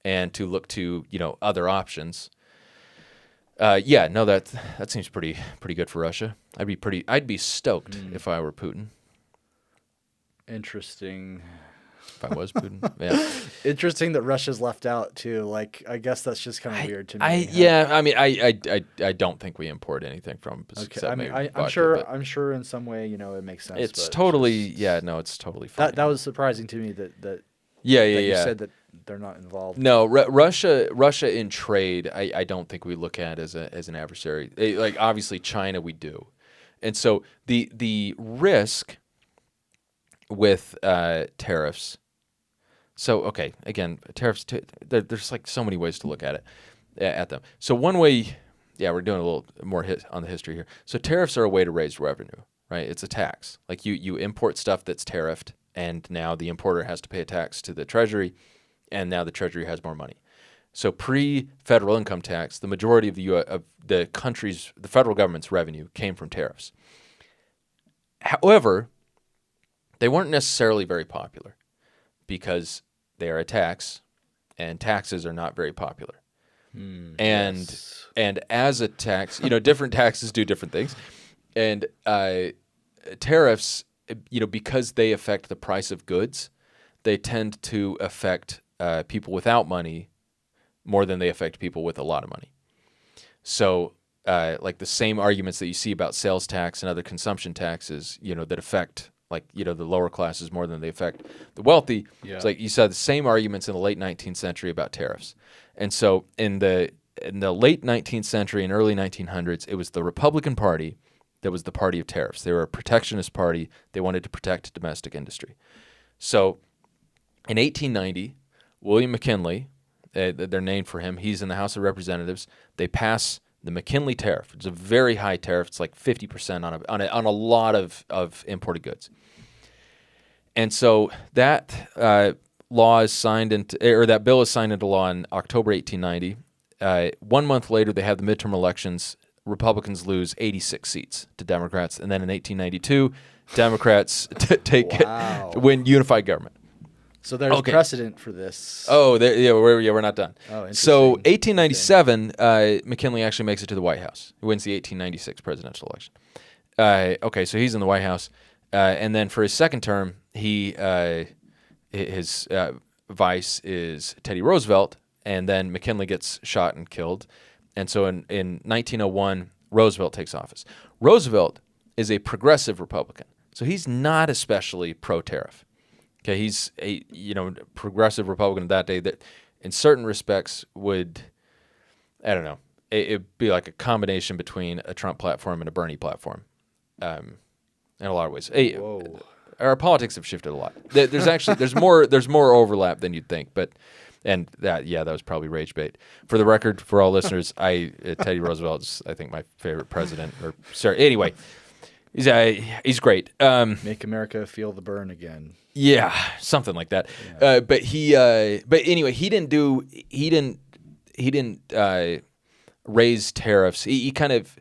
and to look to, other options. That seems pretty good for Russia. I'd be stoked if I were Putin. Interesting. If I was Putin, yeah. Interesting that Russia's left out too. Like, I guess that's just kind of weird to me. I don't think we import anything from. Okay, I'm sure in some way, it makes sense. It's totally, it's totally fine. That was surprising to me that you said that they're not involved. No, Russia in trade, I don't think we look at as an adversary. Like, obviously China we do, and so the risk with tariffs. So, okay, again, tariffs, there's like so many ways to look at them. So one way, we're doing a little more on the history here. So tariffs are a way to raise revenue, right? It's a tax. Like you import stuff that's tariffed, and now the importer has to pay a tax to the treasury, and now the treasury has more money. So pre-federal income tax, the majority of the federal government's revenue came from tariffs. However, they weren't necessarily very popular because they are a tax, and taxes are not very popular. And as a tax, different taxes do different things. And tariffs, because they affect the price of goods, they tend to affect people without money more than they affect people with a lot of money. So like the same arguments that you see about sales tax and other consumption taxes, that affect the lower classes more than they affect the wealthy. Yeah. It's like you saw the same arguments in the late 19th century about tariffs. And so in the late 19th century and early 1900s, it was the Republican Party that was the party of tariffs. They were a protectionist party. They wanted to protect domestic industry. So in 1890, William McKinley, they're named for him. He's in the House of Representatives. They pass the McKinley tariff. It's a very high tariff. It's like 50% on a lot of imported goods. And so that bill is signed into law in October 1890. 1 month later, they have the midterm elections. Republicans lose 86 seats to Democrats, and then in 1892, Democrats win unified government. So there's precedent for this. Oh, we're not done. Oh, interesting. So 1897, McKinley actually makes it to the White House. He wins the 1896 presidential election. So he's in the White House, and then for his second term, his vice is Teddy Roosevelt, and then McKinley gets shot and killed. And so in 1901, Roosevelt takes office. Roosevelt is a progressive Republican, so he's not especially pro-tariff. Okay, he's a progressive Republican of that day that, in certain respects, would, I don't know, it'd be like a combination between a Trump platform and a Bernie platform, in a lot of ways. Our politics have shifted a lot. There's more overlap than you'd think, and that was probably rage bait. For the record, for all listeners, Teddy Roosevelt is, I think, my favorite president. Anyway, he's great. Make America feel the burn again. Yeah, something like that. Yeah. But anyway, he didn't raise tariffs. He kind of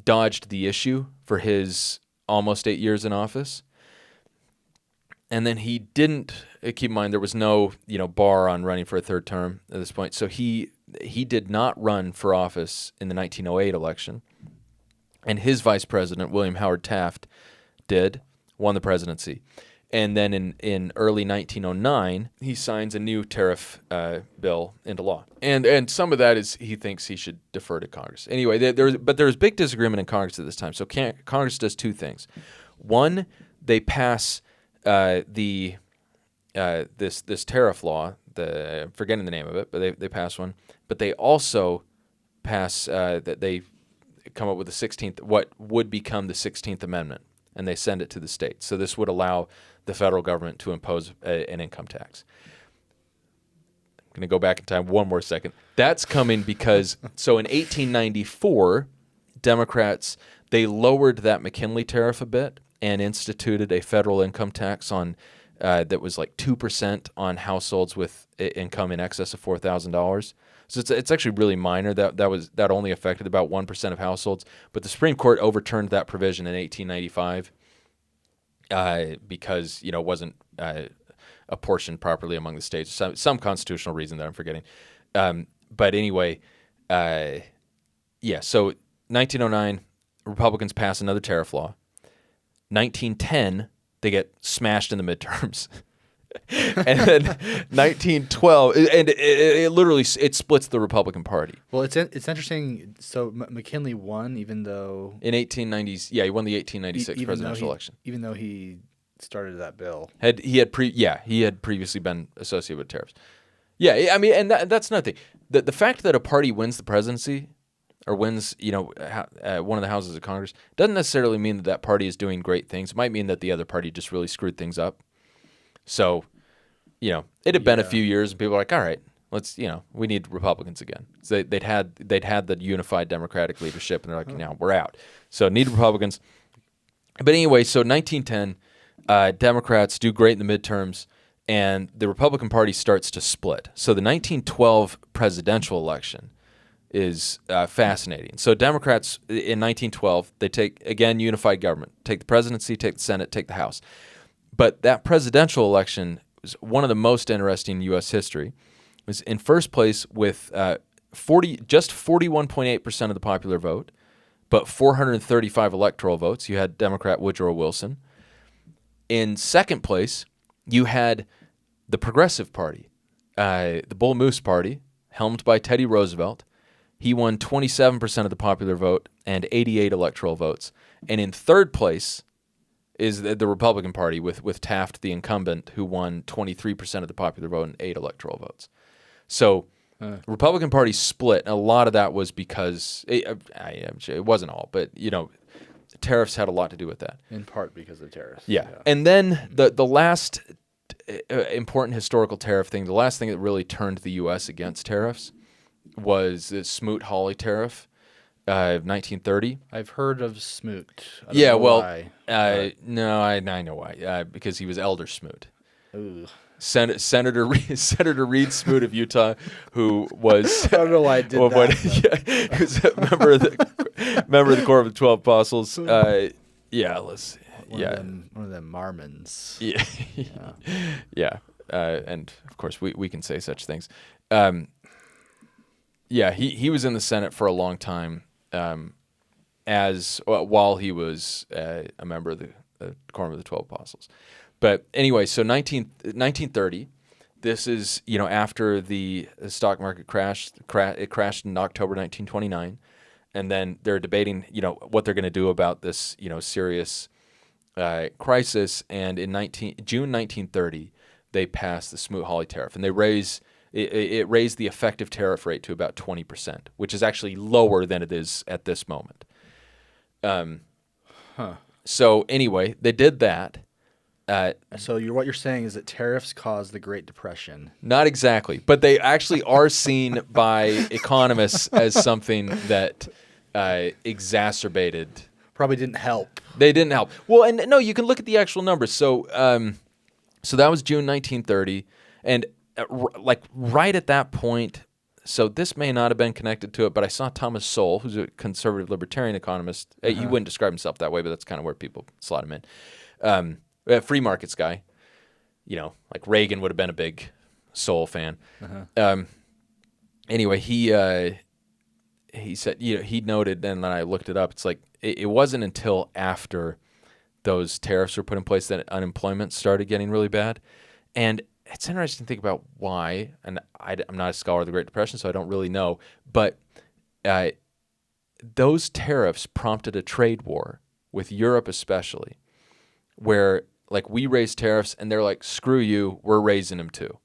dodged the issue for his almost 8 years in office. And then he didn't, keep in mind, there was no bar on running for a third term at this point. So he did not run for office in the 1908 election. And his vice president, William Howard Taft, won the presidency. And then in early 1909, he signs a new tariff bill into law. And some of that is he thinks he should defer to Congress. Anyway, there's big disagreement in Congress at this time. So Congress does two things. One, they pass this tariff law. I'm forgetting the name of it, but they pass one. But they also pass that they come up with the 16th, what would become the 16th Amendment, and they send it to the states. So this would allow the federal government to impose an income tax. I'm going to go back in time one more second. That's coming because, so in 1894, Democrats, they lowered that McKinley tariff a bit and instituted a federal income tax on that was like 2% on households with income in excess of $4,000. So it's actually really minor. That only affected about 1% of households. But the Supreme Court overturned that provision in 1895 because it wasn't apportioned properly among the states. Some constitutional reason that I'm forgetting. But anyway, so 1909, Republicans pass another tariff law. 1910, they get smashed in the midterms. And then 1912, and it literally splits the Republican Party. Well, it's interesting. So McKinley won, even though in 1890s, he won the 1896 presidential election. Even though he started that bill, he had previously been associated with tariffs. Yeah, I mean, and that's another thing. The fact that a party wins the presidency or wins, one of the houses of Congress doesn't necessarily mean that party is doing great things. It might mean that the other party just really screwed things up. So, it had been a few years, and people were like, "All right, let's, we need Republicans again." So they'd had the unified Democratic leadership, and they're like, "Now we're out." So need Republicans. But anyway, so 1910, Democrats do great in the midterms, and the Republican Party starts to split. So the 1912 presidential election is fascinating. So Democrats in 1912, they take, again, unified government, take the presidency, take the Senate, take the House. But that presidential election was one of the most interesting in U.S. history. It was in first place with just 41.8% of the popular vote, but 435 electoral votes. You had Democrat Woodrow Wilson. In second place, you had the Progressive Party, the Bull Moose Party, helmed by Teddy Roosevelt. He won 27% of the popular vote and 88 electoral votes. And in third place is the Republican Party with Taft, the incumbent, who won 23% of the popular vote and 8 electoral votes. So the Republican Party split, and a lot of that was because, it wasn't all, but, tariffs had a lot to do with that. In part because of tariffs. Yeah. And then the last important historical tariff thing, the last thing that really turned the U.S. against tariffs was the Smoot-Hawley tariff. 1930. I've heard of Smoot. I don't know why. No, I know why. Because he was Elder Smoot. Ooh. Senator Reed Smoot of Utah, who was I don't know why I did that. He was a member of the Corps of the 12 Apostles. One of them Mormons. Yeah. And of course we can say such things. He was in the Senate for a long time. While he was a member of the Quorum of the 12 Apostles. But anyway, so 1930, this is, after the stock market crashed. It crashed in October 1929. And then they're debating, what they're going to do about this, serious crisis. And in June 1930, they passed the Smoot-Hawley tariff. And they raised the effective tariff rate to about 20%, which is actually lower than it is at this moment. So anyway, they did that. So what you're saying is that tariffs caused the Great Depression. Not exactly, but they actually are seen by economists as something that exacerbated. Probably didn't help. They didn't help. Well, and no, you can look at the actual numbers. So that was June 1930, and right at that point, so this may not have been connected to it, but I saw Thomas Sowell, who's a conservative libertarian economist. He wouldn't describe himself that way, but that's kind of where people slot him in. A free markets guy. Like Reagan would have been a big Sowell fan. Anyway, he said, he noted, and then I looked it up. It's like it wasn't until after those tariffs were put in place that unemployment started getting really bad, and it's interesting to think about why, and I'm not a scholar of the Great Depression, so I don't really know, but those tariffs prompted a trade war with Europe especially, where we raise tariffs and they're like, screw you, we're raising them too.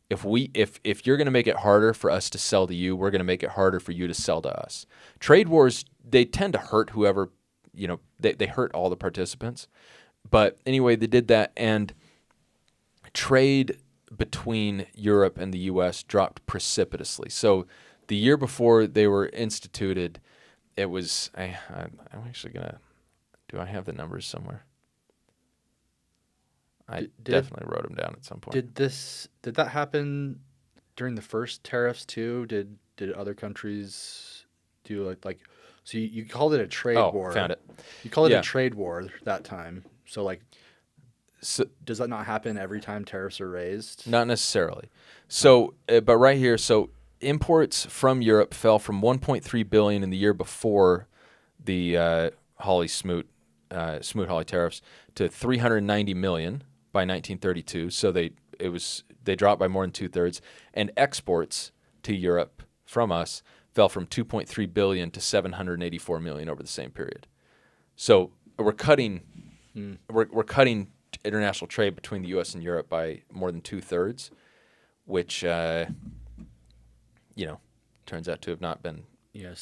If you're going to make it harder for us to sell to you, we're going to make it harder for you to sell to us. Trade wars, they tend to hurt whoever, they hurt all the participants. But anyway, they did that, and trade between Europe and the U.S. dropped precipitously. So the year before they were instituted, it was, I'm actually going to, do I have the numbers somewhere? I definitely wrote them down at some point. Did that happen during the first tariffs too? Did other countries do so you called it a trade war? Found it. You called it a trade war that time. So does that not happen every time tariffs are raised? Not necessarily. So, but right here, so imports from Europe fell from 1.3 billion in the year before the Smoot-Hawley tariffs to 390 million by 1932. So they dropped by more than 2/3, and exports to Europe from us fell from 2.3 billion to 784 million over the same period. So we're cutting international trade between the U.S. and Europe by more than 2/3, which turns out to have not been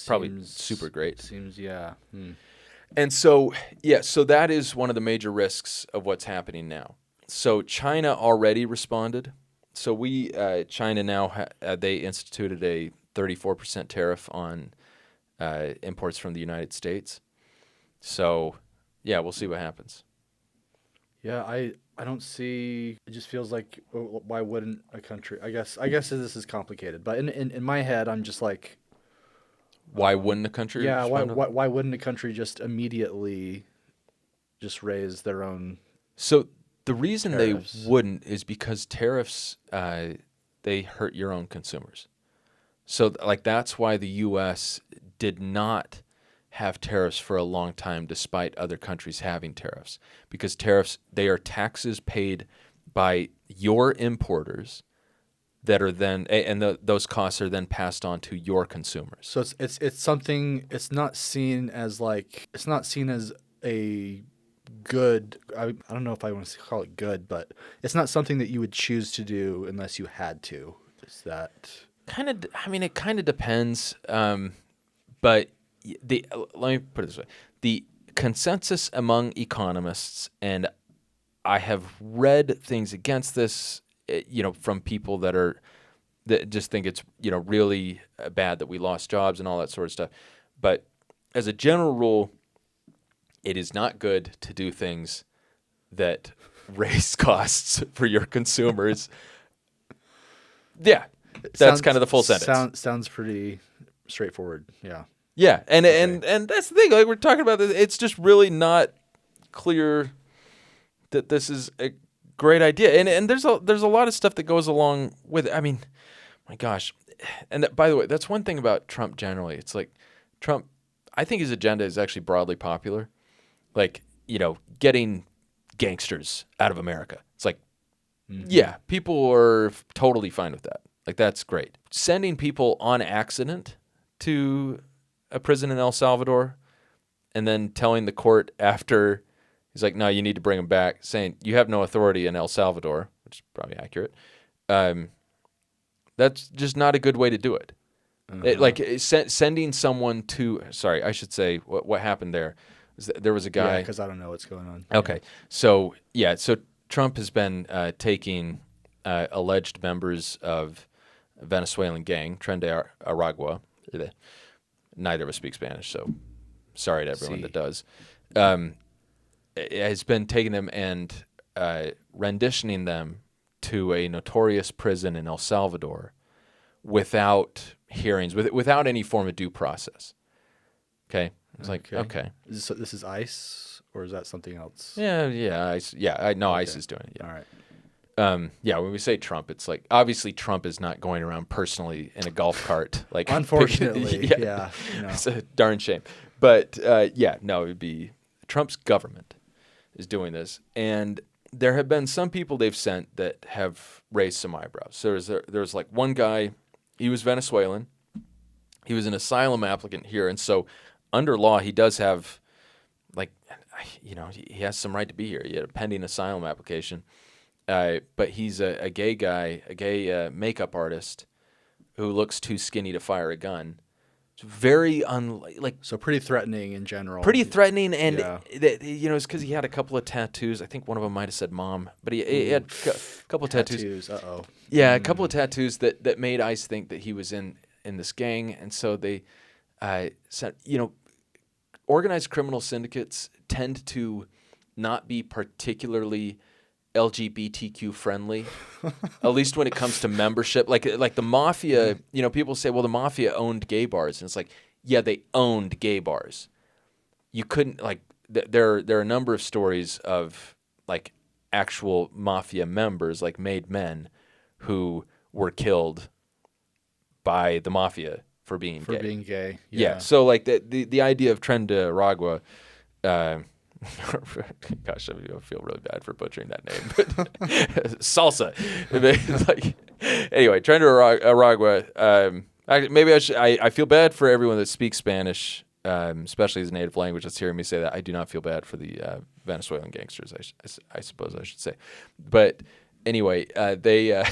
probably super great. Seems, yeah. And so that is one of the major risks of what's happening now. So China already responded. So China now they instituted a 34% tariff on imports from the United States. So yeah, we'll see what happens. Yeah, I don't see. It just feels like, why wouldn't a country? I guess this is complicated, but in my head, I'm just like, why wouldn't a country? Yeah, why wouldn't a country just immediately just raise their own? So the reason tariffs? They wouldn't is because tariffs they hurt your own consumers. So like that's why the U.S. did not have tariffs for a long time, despite other countries having tariffs, because tariffs, they are taxes paid by your importers that are then, and those costs are then passed on to your consumers. So it's something. It's not seen as a good. I don't know if I want to call it good, but it's not something that you would choose to do unless you had to. Is that kind of? I mean, it kind of depends. But let me put it this way: the consensus among economists, and I have read things against this, from people that just think it's really bad that we lost jobs and all that sort of stuff. But as a general rule, it is not good to do things that raise costs for your consumers. Yeah, that's kind of the full sentence. Sounds pretty straightforward. Yeah. Yeah, and that's the thing. Like we're talking about this, it's just really not clear that this is a great idea. And there's a lot of stuff that goes along with it. I mean, my gosh. And by the way, that's one thing about Trump generally. It's like Trump, I think his agenda is actually broadly popular. Like, getting gangsters out of America. It's like, yeah, people are totally fine with that. Like, that's great. Sending people on accident to a prison in El Salvador and then telling the court after, he's like, no, you need to bring him back, saying you have no authority in El Salvador, which is probably accurate. That's just not a good way to do it. Sending someone to, sorry, I should say what happened there. There was a guy. Yeah, because I don't know what's going on. Okay. So Trump has been taking alleged members of a Venezuelan gang, Tren de Aragua. Neither of us speak Spanish, so sorry to everyone that does. Has been taking them and renditioning them to a notorious prison in El Salvador without hearings, without any form of due process. Okay? It's like, okay. So this is ICE, or is that something else? Yeah, ICE. Yeah, I know ICE is doing it. Yeah. All right. When we say Trump, it's like obviously Trump is not going around personally in a golf cart. Like, unfortunately, yeah. It's a darn shame. But it would be Trump's government is doing this, and there have been some people they've sent that have raised some eyebrows. So there's like one guy, he was Venezuelan, he was an asylum applicant here, and so under law he does have, like, he has some right to be here. He had a pending asylum application. But he's a gay guy, a gay makeup artist who looks too skinny to fire a gun. It's very so pretty threatening in general. Pretty threatening, and it's because he had a couple of tattoos. I think one of them might have said "mom," but he had a couple of tattoos. Uh-oh. Yeah, a couple of tattoos that made ICE think that he was in this gang, and so they said, organized criminal syndicates tend to not be particularly LGBTQ friendly, at least when it comes to membership. Like the mafia, people say, well, the mafia owned gay bars, and it's like, yeah, they owned gay bars. You couldn't there are a number of stories of like actual mafia members, like made men, who were killed by the mafia for being gay. Being gay. Yeah. So like the idea of tren de Aragua, gosh, I feel really bad for butchering that name, but salsa. Like, anyway, tren de Aragua. Maybe I feel bad for everyone that speaks Spanish, especially as a native language. Let's hear me say that. I do not feel bad for the Venezuelan gangsters, I suppose I should say. But anyway, they,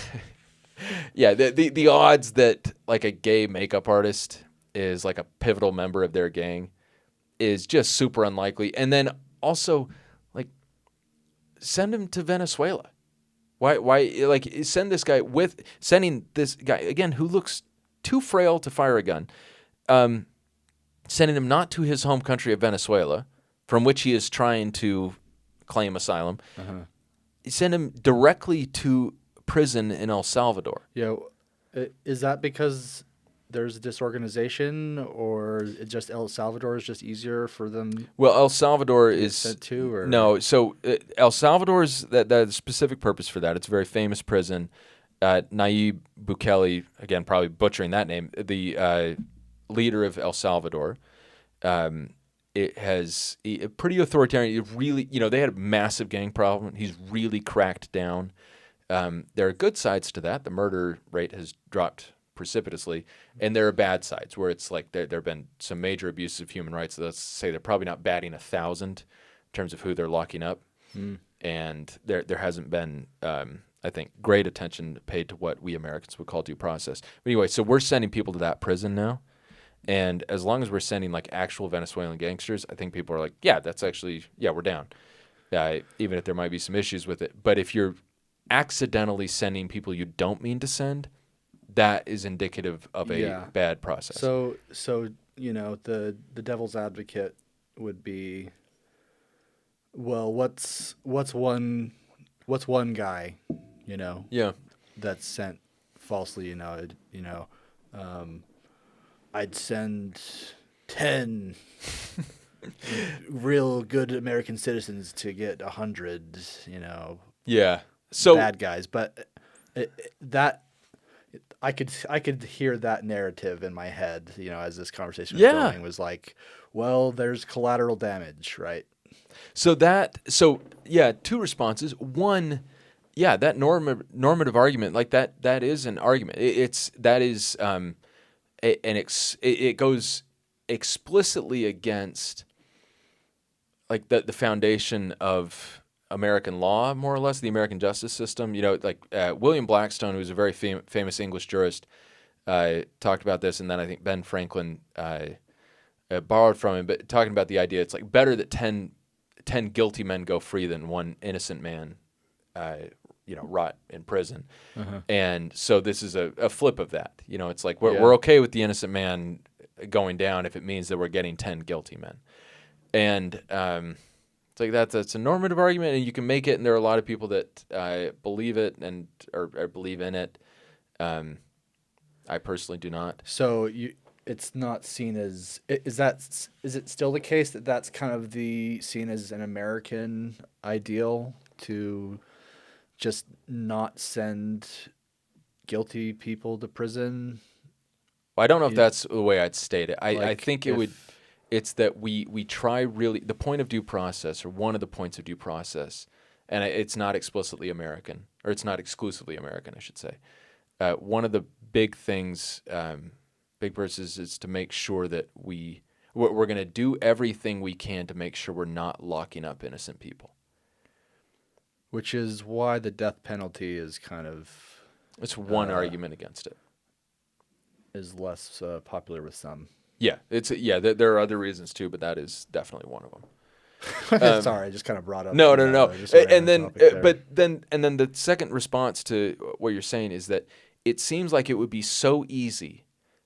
yeah, the odds that like a gay makeup artist is like a pivotal member of their gang is just super unlikely. And then also, like, send him to Venezuela. Why, like, sending this guy, again, who looks too frail to fire a gun, sending him not to his home country of Venezuela, from which he is trying to claim asylum. Send him directly to prison in El Salvador. Yeah, is that because there's disorganization, or just El Salvador is just easier for them? Well, El Salvador is sent to, or no. So El Salvador's that specific purpose for that. It's a very famous prison. Nayib Bukele, again, probably butchering that name, the leader of El Salvador. It has pretty authoritarian. It really, they had a massive gang problem. He's really cracked down. There are good sides to that. The murder rate has dropped precipitously, and there are bad sides where it's like there have been some major abuses of human rights. Let's say they're probably not batting 1,000 in terms of who they're locking up, and there hasn't been, I think, great attention paid to what we Americans would call due process. But anyway, so we're sending people to that prison now, and as long as we're sending like actual Venezuelan gangsters, I think people are like, yeah, that's actually, yeah, we're down, even if there might be some issues with it. But if you're accidentally sending people you don't mean to send, that is indicative of a bad process. So the devil's advocate would be, well, what's one guy, that's sent falsely, I'd send 10 real good American citizens to get 100, Yeah. So bad guys, but that I could hear that narrative in my head, as this conversation was going, was like, well, there's collateral damage, right? So two responses. One, that normative argument, like that is an argument. It goes explicitly against like the foundation of American law, more or less, the American justice system. William Blackstone, who's a very famous English jurist, talked about this, and then I think Ben Franklin borrowed from him, but talking about the idea, it's like better that 10 guilty men go free than one innocent man, rot in prison. And so this is a flip of that. It's like we're okay with the innocent man going down if it means that we're getting 10 guilty men. And it's like that's a normative argument, and you can make it, and there are a lot of people that believe it or believe in it. I personally do not. So it's not seen as is it still the case that that's kind of seen as an American ideal to just not send guilty people to prison? Well, I don't know if that's the way I'd state it. I think it's that we try really, the point of due process, or one of the points of due process, and it's not explicitly American, or it's not exclusively American, I should say. One of the big things, big verses, is to make sure that we're going to do everything we can to make sure we're not locking up innocent people. Which is why the death penalty is kind of... It's one argument against it. Is less popular with some. Yeah, there are other reasons too, but that is definitely one of them. Sorry, I just kind of brought up. No. And then the second response to what you're saying is that it seems like it would be so easy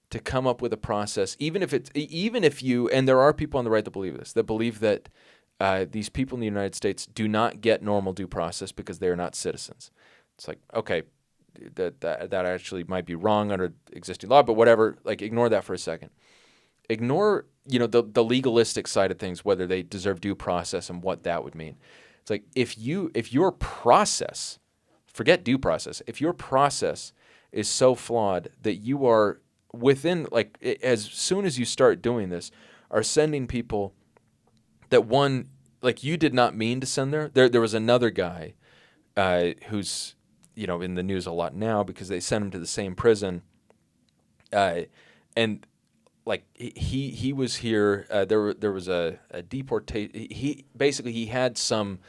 to come up with a process, even if you, and there are people on the right that believe this, that believe that these people in the United States do not get normal due process because they are not citizens. It's like, okay, that actually might be wrong under existing law, but whatever, like, ignore that for a second. Ignore, the legalistic side of things, whether they deserve due process and what that would mean. It's like if your process, forget due process, if your process is so flawed that you are within, like, as soon as you start doing this, are sending people that one, like, you did not mean to send there. There was another guy who's, in the news a lot now because they sent him to the same prison, and like he was here. There was a deportation. He had some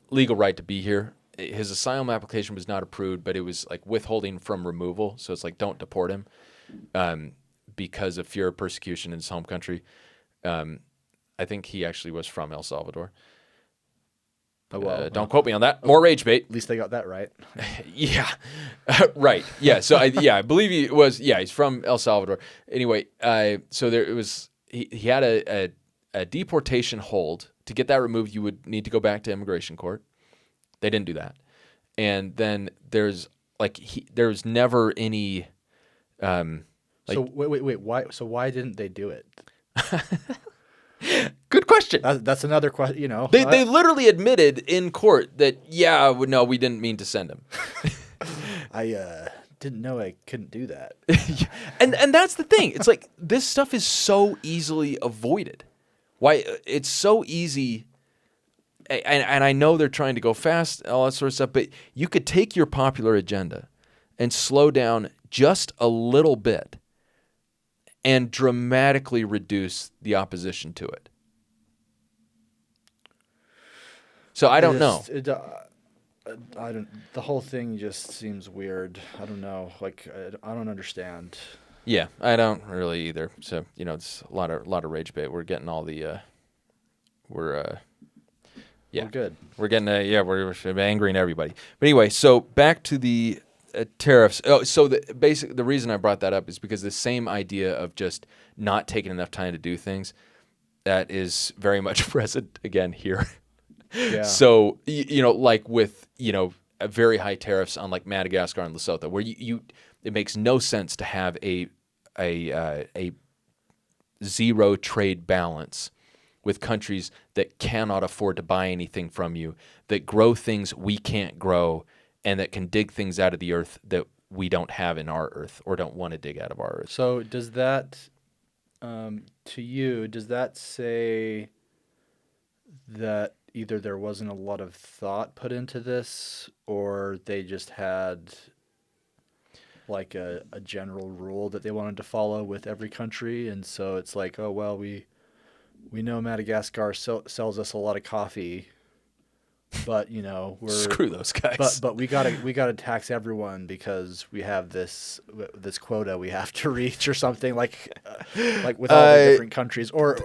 legal right to be here. His asylum application was not approved, but it was like withholding from removal. So it's like, don't deport him because of fear of persecution in his home country. I think he actually was from El Salvador. Oh, well, don't quote me on that. More rage bait. At least they got that right. Yeah, right. Yeah, so I believe he was. Yeah, he's from El Salvador. Anyway, so there it was. He had a deportation hold. To get that removed, you would need to go back to immigration court. They didn't do that, and then there's never any. So wait. Why? So why didn't they do it? Good question. That's another question. They literally admitted in court that no, we didn't mean to send him. I didn't know I couldn't do that. and that's the thing. It's like this stuff is so easily avoided. Why it's so easy. And I know they're trying to go fast, all that sort of stuff, but you could take your popular agenda and slow down just a little bit and dramatically reduce the opposition to it. So I don't know. The whole thing just seems weird. I don't know. Like, I don't understand. Yeah, I don't really either. So, it's a lot of rage bait. We're getting all the we're good. We're getting we're angering everybody. But anyway, so back to the tariffs. Oh, so the reason I brought that up is because the same idea of just not taking enough time to do things, that is very much present again here. Yeah. So like with very high tariffs on like Madagascar and Lesotho, where it makes no sense to have a zero trade balance with countries that cannot afford to buy anything from you, that grow things we can't grow, and that can dig things out of the earth that we don't have in our earth or don't want to dig out of our earth. So does that, to you, does that say that either there wasn't a lot of thought put into this, or they just had like a general rule that they wanted to follow with every country, and so it's like, oh, well, we know Madagascar sells us a lot of coffee, but we're screw those guys. But we gotta tax everyone because we have this quota we have to reach or something, like with all the different countries, or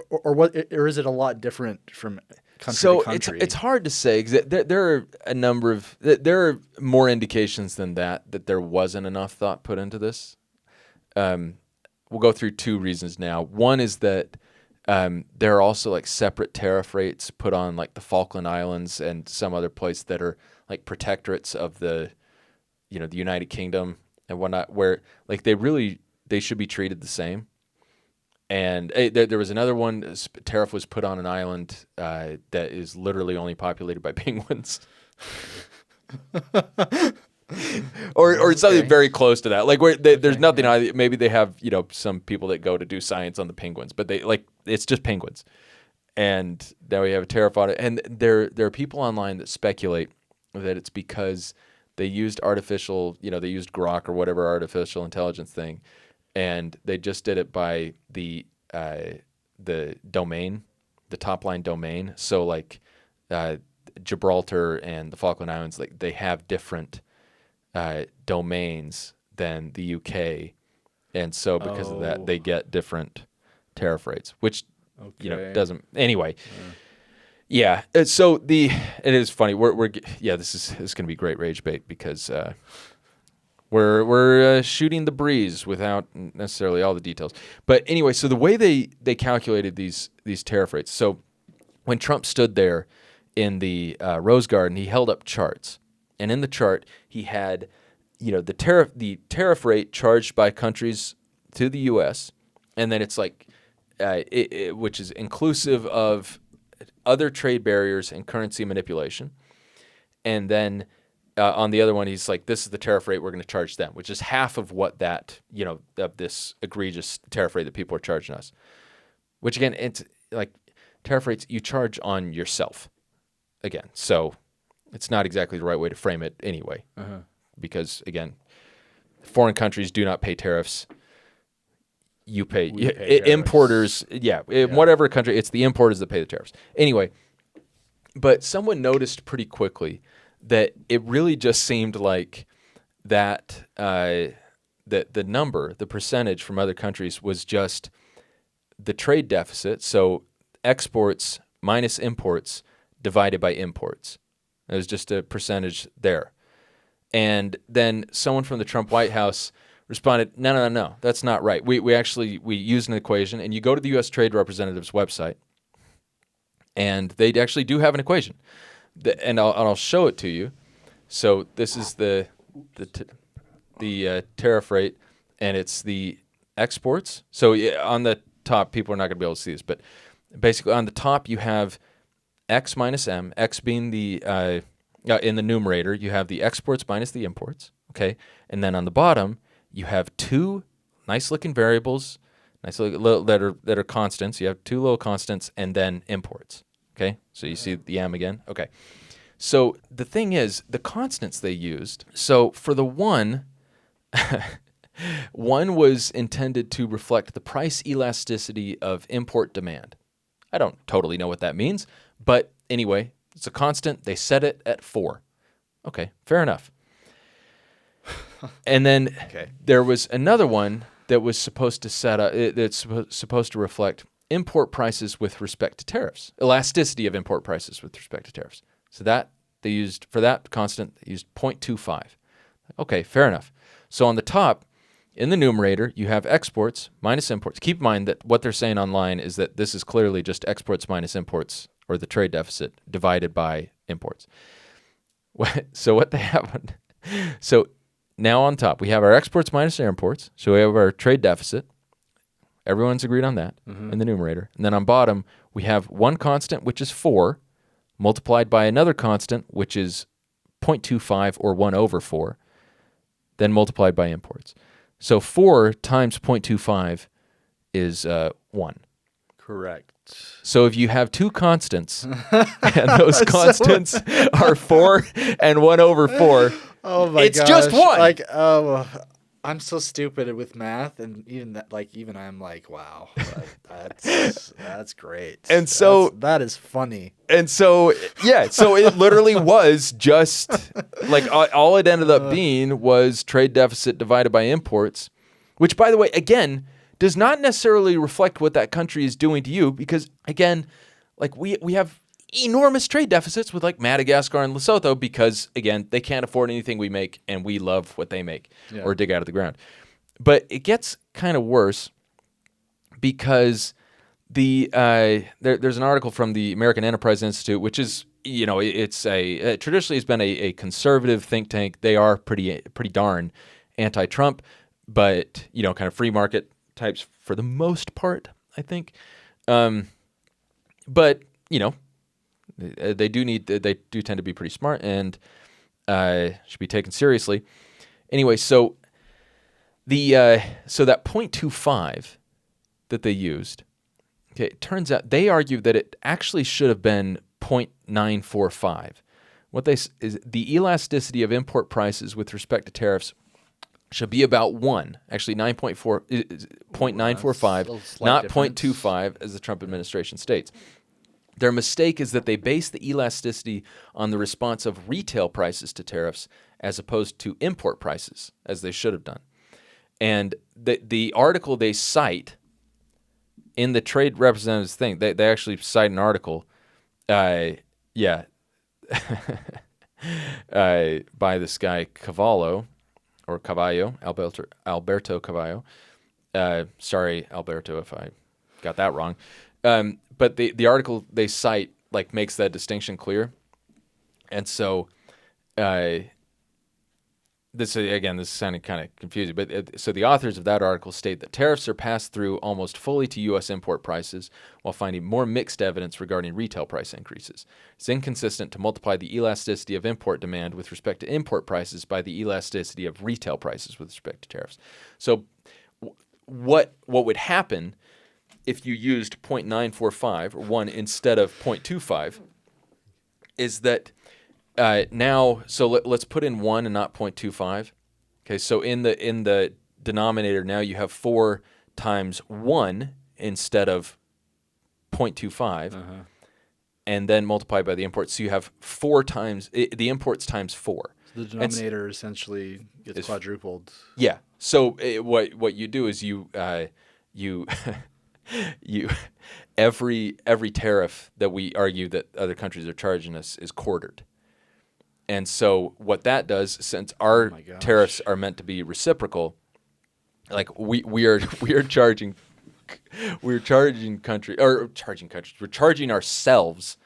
is it a lot different from country to country? It's hard to say, because there are a number of there are more indications than that there wasn't enough thought put into this. We'll go through two reasons now. One is that there are also like separate tariff rates put on like the Falkland Islands and some other place that are like protectorates of the United Kingdom and whatnot, where like they should be treated the same. And there was another one. Tariff was put on an island that is literally only populated by penguins, or something very close to that. Like where there's nothing. Maybe they have some people that go to do science on the penguins, but it's just penguins. And then we have a tariff on it. And there are people online that speculate that it's because they used artificial, they used grok or whatever artificial intelligence thing. And they just did it by the domain, the top line domain. So like Gibraltar and the Falkland Islands, like they have different domains than the UK, and so because of that, they get different tariff rates, which doesn't anyway. Yeah, so it is funny. This is going to be great rage bait because. We're shooting the breeze without necessarily all the details. But anyway, so the way they calculated these tariff rates. So when Trump stood there in the Rose Garden, he held up charts. And in the chart, he had the tariff rate charged by countries to the U.S., and then it's like which is inclusive of other trade barriers and currency manipulation. And then on the other one, he's like, this is the tariff rate we're going to charge them, which is half of what that, of this egregious tariff rate that people are charging us. Which, again, it's like tariff rates you charge on yourself. Again, so it's not exactly the right way to frame it anyway. Because, again, foreign countries do not pay tariffs. You pay. Importers, in whatever country, it's the importers that pay the tariffs. Anyway, but someone noticed pretty quickly that it really just seemed like that that the number, the percentage from other countries was just the trade deficit, so exports minus imports divided by imports. It was just a percentage there. And then someone from the Trump White House responded, no, that's not right. We used an equation, and you go to the U.S. Trade Representative's website, and they actually do have an equation. And I'll show it to you. So this is the tariff rate, and it's the exports. So on the top, people are not going to be able to see this, but basically on the top you have X minus M, X being the in the numerator, you have the exports minus the imports, okay? And then on the bottom, you have two nice-looking variables, that are constants. You have two little constants, and then imports, okay? So you see the M again? Okay. So the thing is, the constants they used, so for the one, one was intended to reflect the price elasticity of import demand. I don't totally know what that means, but anyway, it's a constant. They set it at 4. Okay, fair enough. And then there was another one that was supposed to that's supposed to reflect import prices with respect to tariffs, elasticity of import prices with respect to tariffs. So that they used, for that constant, they used 0.25. Okay, fair enough. So on the top, in the numerator, you have exports minus imports. Keep in mind that what they're saying online is that this is clearly just exports minus imports, or the trade deficit divided by imports. So what they have, so now on top, we have our exports minus our imports. So we have our trade deficit. Everyone's agreed on that in the numerator. And then on bottom, we have one constant, which is 4, multiplied by another constant, which is 0.25 or 1 over 4, then multiplied by imports. So 4 times 0.25 is 1. Correct. So if you have two constants, and those constants are 4 and 1 over 4, it's just 1. Like, I'm so stupid with math, and even I'm like, wow, that's great. And so that is funny. And so so it literally was just like all it ended up being was trade deficit divided by imports, which, by the way, again, does not necessarily reflect what that country is doing to you, because, again, like we have enormous trade deficits with like Madagascar and Lesotho because, again, they can't afford anything we make, and we love what they make or dig out of the ground. But it gets kind of worse because there's an article from the American Enterprise Institute, which is, it's traditionally has been a conservative think tank. They are pretty darn anti-Trump, but kind of free market types for the most part, I think. But they do tend to be pretty smart and should be taken seriously. Anyway, so so that 0.25 that they used, okay, it turns out they argued that it actually should have been 0.945. What is the elasticity of import prices with respect to tariffs should be about 1, actually 0.945, not 0.25 as the Trump administration states. Their mistake is that they base the elasticity on the response of retail prices to tariffs as opposed to import prices, as they should have done. And the article they cite in the trade representatives thing, they actually cite an article, by this guy Cavallo, Alberto Cavallo. Sorry, Alberto, if I got that wrong. But the article they cite makes that distinction clear. And so this is sounding kind of confusing, but so the authors of that article state that tariffs are passed through almost fully to U.S. import prices while finding more mixed evidence regarding retail price increases. It's inconsistent to multiply the elasticity of import demand with respect to import prices by the elasticity of retail prices with respect to tariffs. So what would happen if you used 0.945 or 1 instead of 0.25 is that now, so let's put in 1 and not 0.25. Okay, so in the denominator now you have 4 times 1 instead of 0.25, and then multiply by the imports. So you have 4 times the imports times 4. So the denominator essentially gets quadrupled. Yeah. So what you do is you every tariff that we argue that other countries are charging us is quartered. And so what that does, since our tariffs are meant to be reciprocal, like we're charging ourselves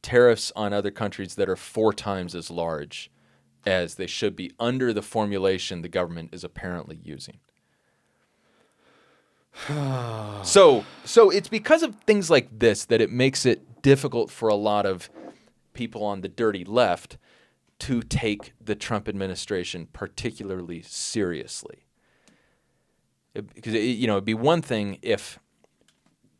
tariffs on other countries that are 4 times as large as they should be under the formulation the government is apparently using. So it's because of things like this that it makes it difficult for a lot of people on the dirty left to take the Trump administration particularly seriously. Because it'd be one thing if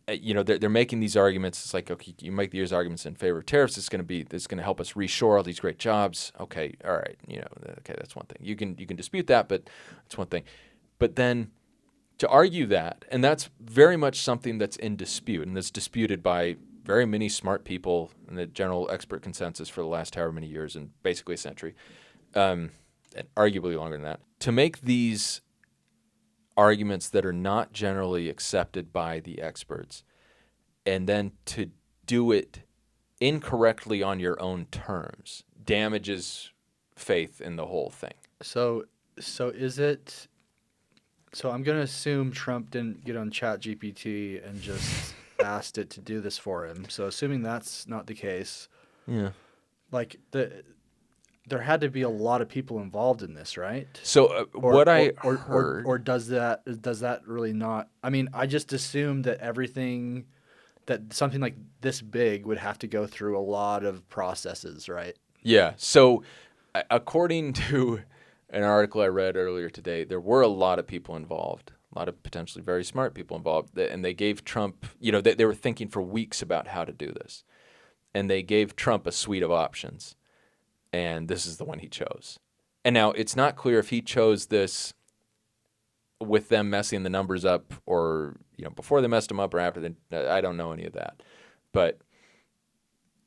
they're making these arguments. It's like, okay, you make these arguments in favor of tariffs. It's going to help us reshore all these great jobs. Okay, all right, okay, that's one thing. You can dispute that, but it's one thing. But then to argue that, and that's very much something that's in dispute, and that's disputed by very many smart people in the general expert consensus for the last however many years, and basically a century, and arguably longer than that, to make these arguments that are not generally accepted by the experts, and then to do it incorrectly on your own terms, damages faith in the whole thing. So is it... So I'm going to assume Trump didn't get on ChatGPT and just asked it to do this for him. So assuming that's not the case, like there had to be a lot of people involved in this, right? So what I heard, or does that really not? I mean, I just assumed that something like this big would have to go through a lot of processes, right? Yeah. So according to an article I read earlier today, there were a lot of people involved, a lot of potentially very smart people involved, and they gave Trump, they were thinking for weeks about how to do this, and they gave Trump a suite of options, and this is the one he chose. And now it's not clear if he chose this with them messing the numbers up, or before they messed them up, or after. I don't know any of that, but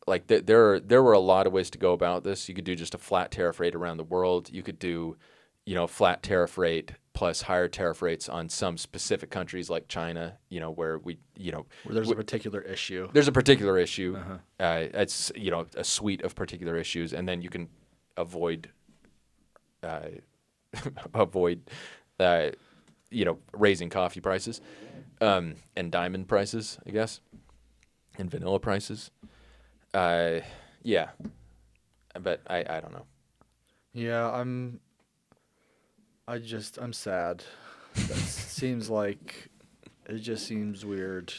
like there were a lot of ways to go about this. You could do just a flat tariff rate around the world. You could do, flat tariff rate plus higher tariff rates on some specific countries like China, where where there's a particular issue. There's a particular issue. It's a suite of particular issues, and then you can avoid raising coffee prices, and diamond prices, I guess, and vanilla prices. Yeah, but I don't know. Yeah, I'm sad. That seems like it just seems weird.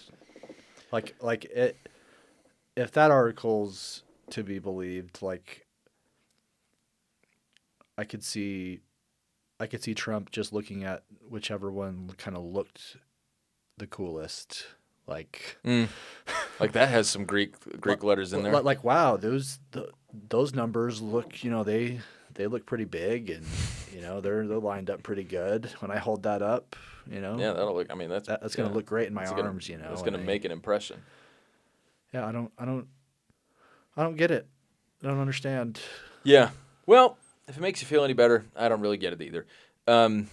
Like it, if that article's to be believed, like I could see Trump just looking at whichever one kind of looked the coolest. Like that has some Greek letters in there. Like wow, those numbers look, they look pretty big, and they're lined up pretty good. When I hold that up, yeah, that'll look. I mean, that's going to look great in my arms. It's going to make an impression. Yeah, I don't get it. I don't understand. Yeah, well, if it makes you feel any better, I don't really get it either. And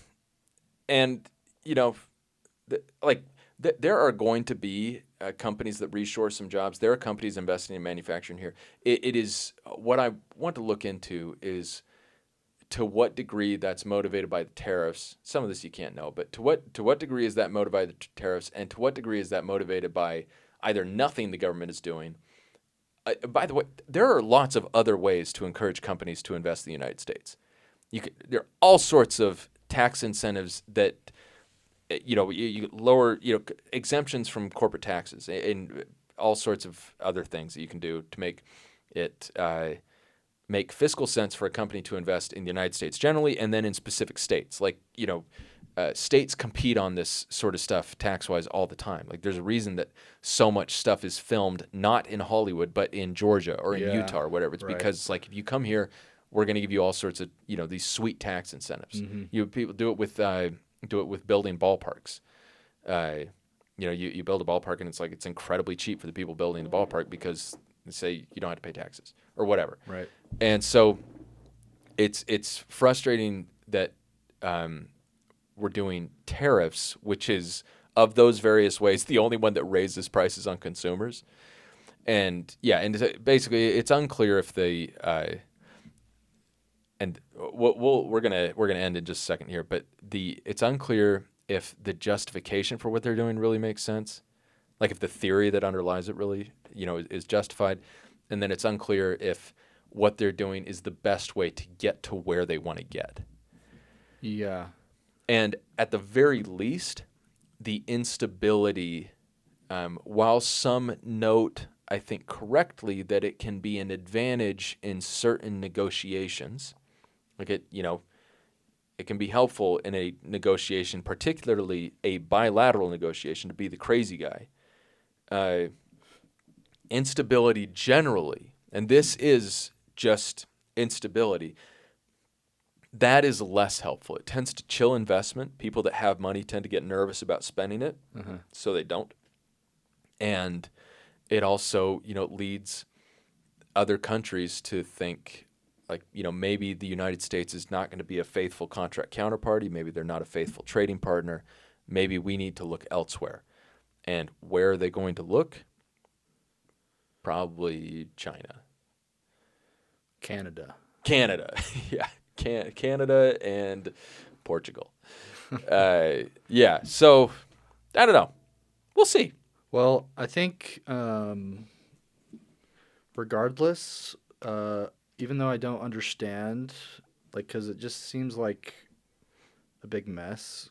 there are going to be companies that reshore some jobs. There are companies investing in manufacturing here. It is what I want to look into is to what degree that's motivated by the tariffs. Some of this you can't know, but to what degree is that motivated by the tariffs, and to what degree is that motivated by either nothing the government is doing. By the way, there are lots of other ways to encourage companies to invest in the United States. there are all sorts of tax incentives that you lower exemptions from corporate taxes and all sorts of other things that you can do to make it make fiscal sense for a company to invest in the United States generally, and then in specific states. Like states compete on this sort of stuff tax-wise all the time. Like there's a reason that so much stuff is filmed not in Hollywood but in Georgia or in Utah or whatever. It's because like if you come here, we're going to give you all sorts of these sweet tax incentives. People do it with building ballparks. You build a ballpark and it's incredibly cheap for the people building the ballpark because they say you don't have to pay taxes or whatever. Right. And so it's frustrating that we're doing tariffs, which is of those various ways the only one that raises prices on consumers. And basically it's unclear if the and we're gonna end in just a second here, but it's unclear if the justification for what they're doing really makes sense, like if the theory that underlies it really is justified, and then it's unclear if what they're doing is the best way to get to where they want to get. Yeah. And at the very least, the instability, while some note, I think correctly, that it can be an advantage in certain negotiations, like it can be helpful in a negotiation, particularly a bilateral negotiation, to be the crazy guy. Instability generally, and this is just instability, that is less helpful. It tends to chill investment. People that have money tend to get nervous about spending it, so they don't. And it also, leads other countries to think, like, maybe the United States is not going to be a faithful contract counterparty. Maybe they're not a faithful trading partner. Maybe we need to look elsewhere. And where are they going to look? Probably China. Canada. Yeah. Canada and Portugal. So I don't know. We'll see. Well, I think regardless, even though I don't understand, because it just seems like a big mess,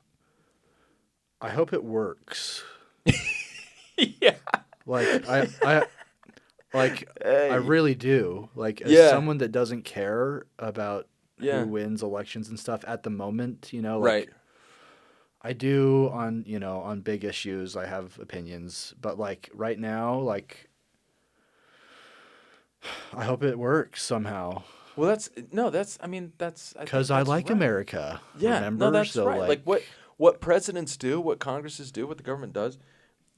I hope it works. Yeah. I really do. As someone that doesn't care about who wins elections and stuff at the moment, right. I do on big issues. I have opinions, but right now, I hope it works somehow. Well, because I like America. Yeah, remember? That's right. What presidents do, what Congresses do, what the government does,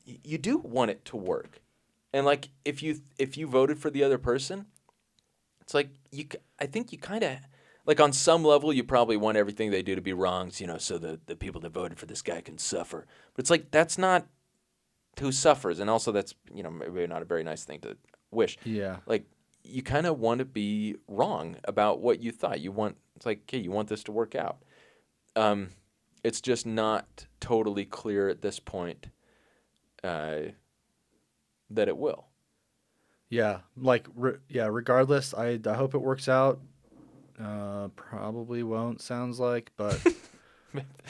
you do want it to work. And if you voted for the other person, it's I think you kind of on some level you probably want everything they do to be wrong, so the people that voted for this guy can suffer. But it's that's not who suffers, and also that's maybe not a very nice thing to wish. Yeah. You kind of want to be wrong about what you thought. You want you want this to work out. It's just not totally clear at this point that it will. Yeah, regardless, I hope it works out. Probably won't, sounds like, but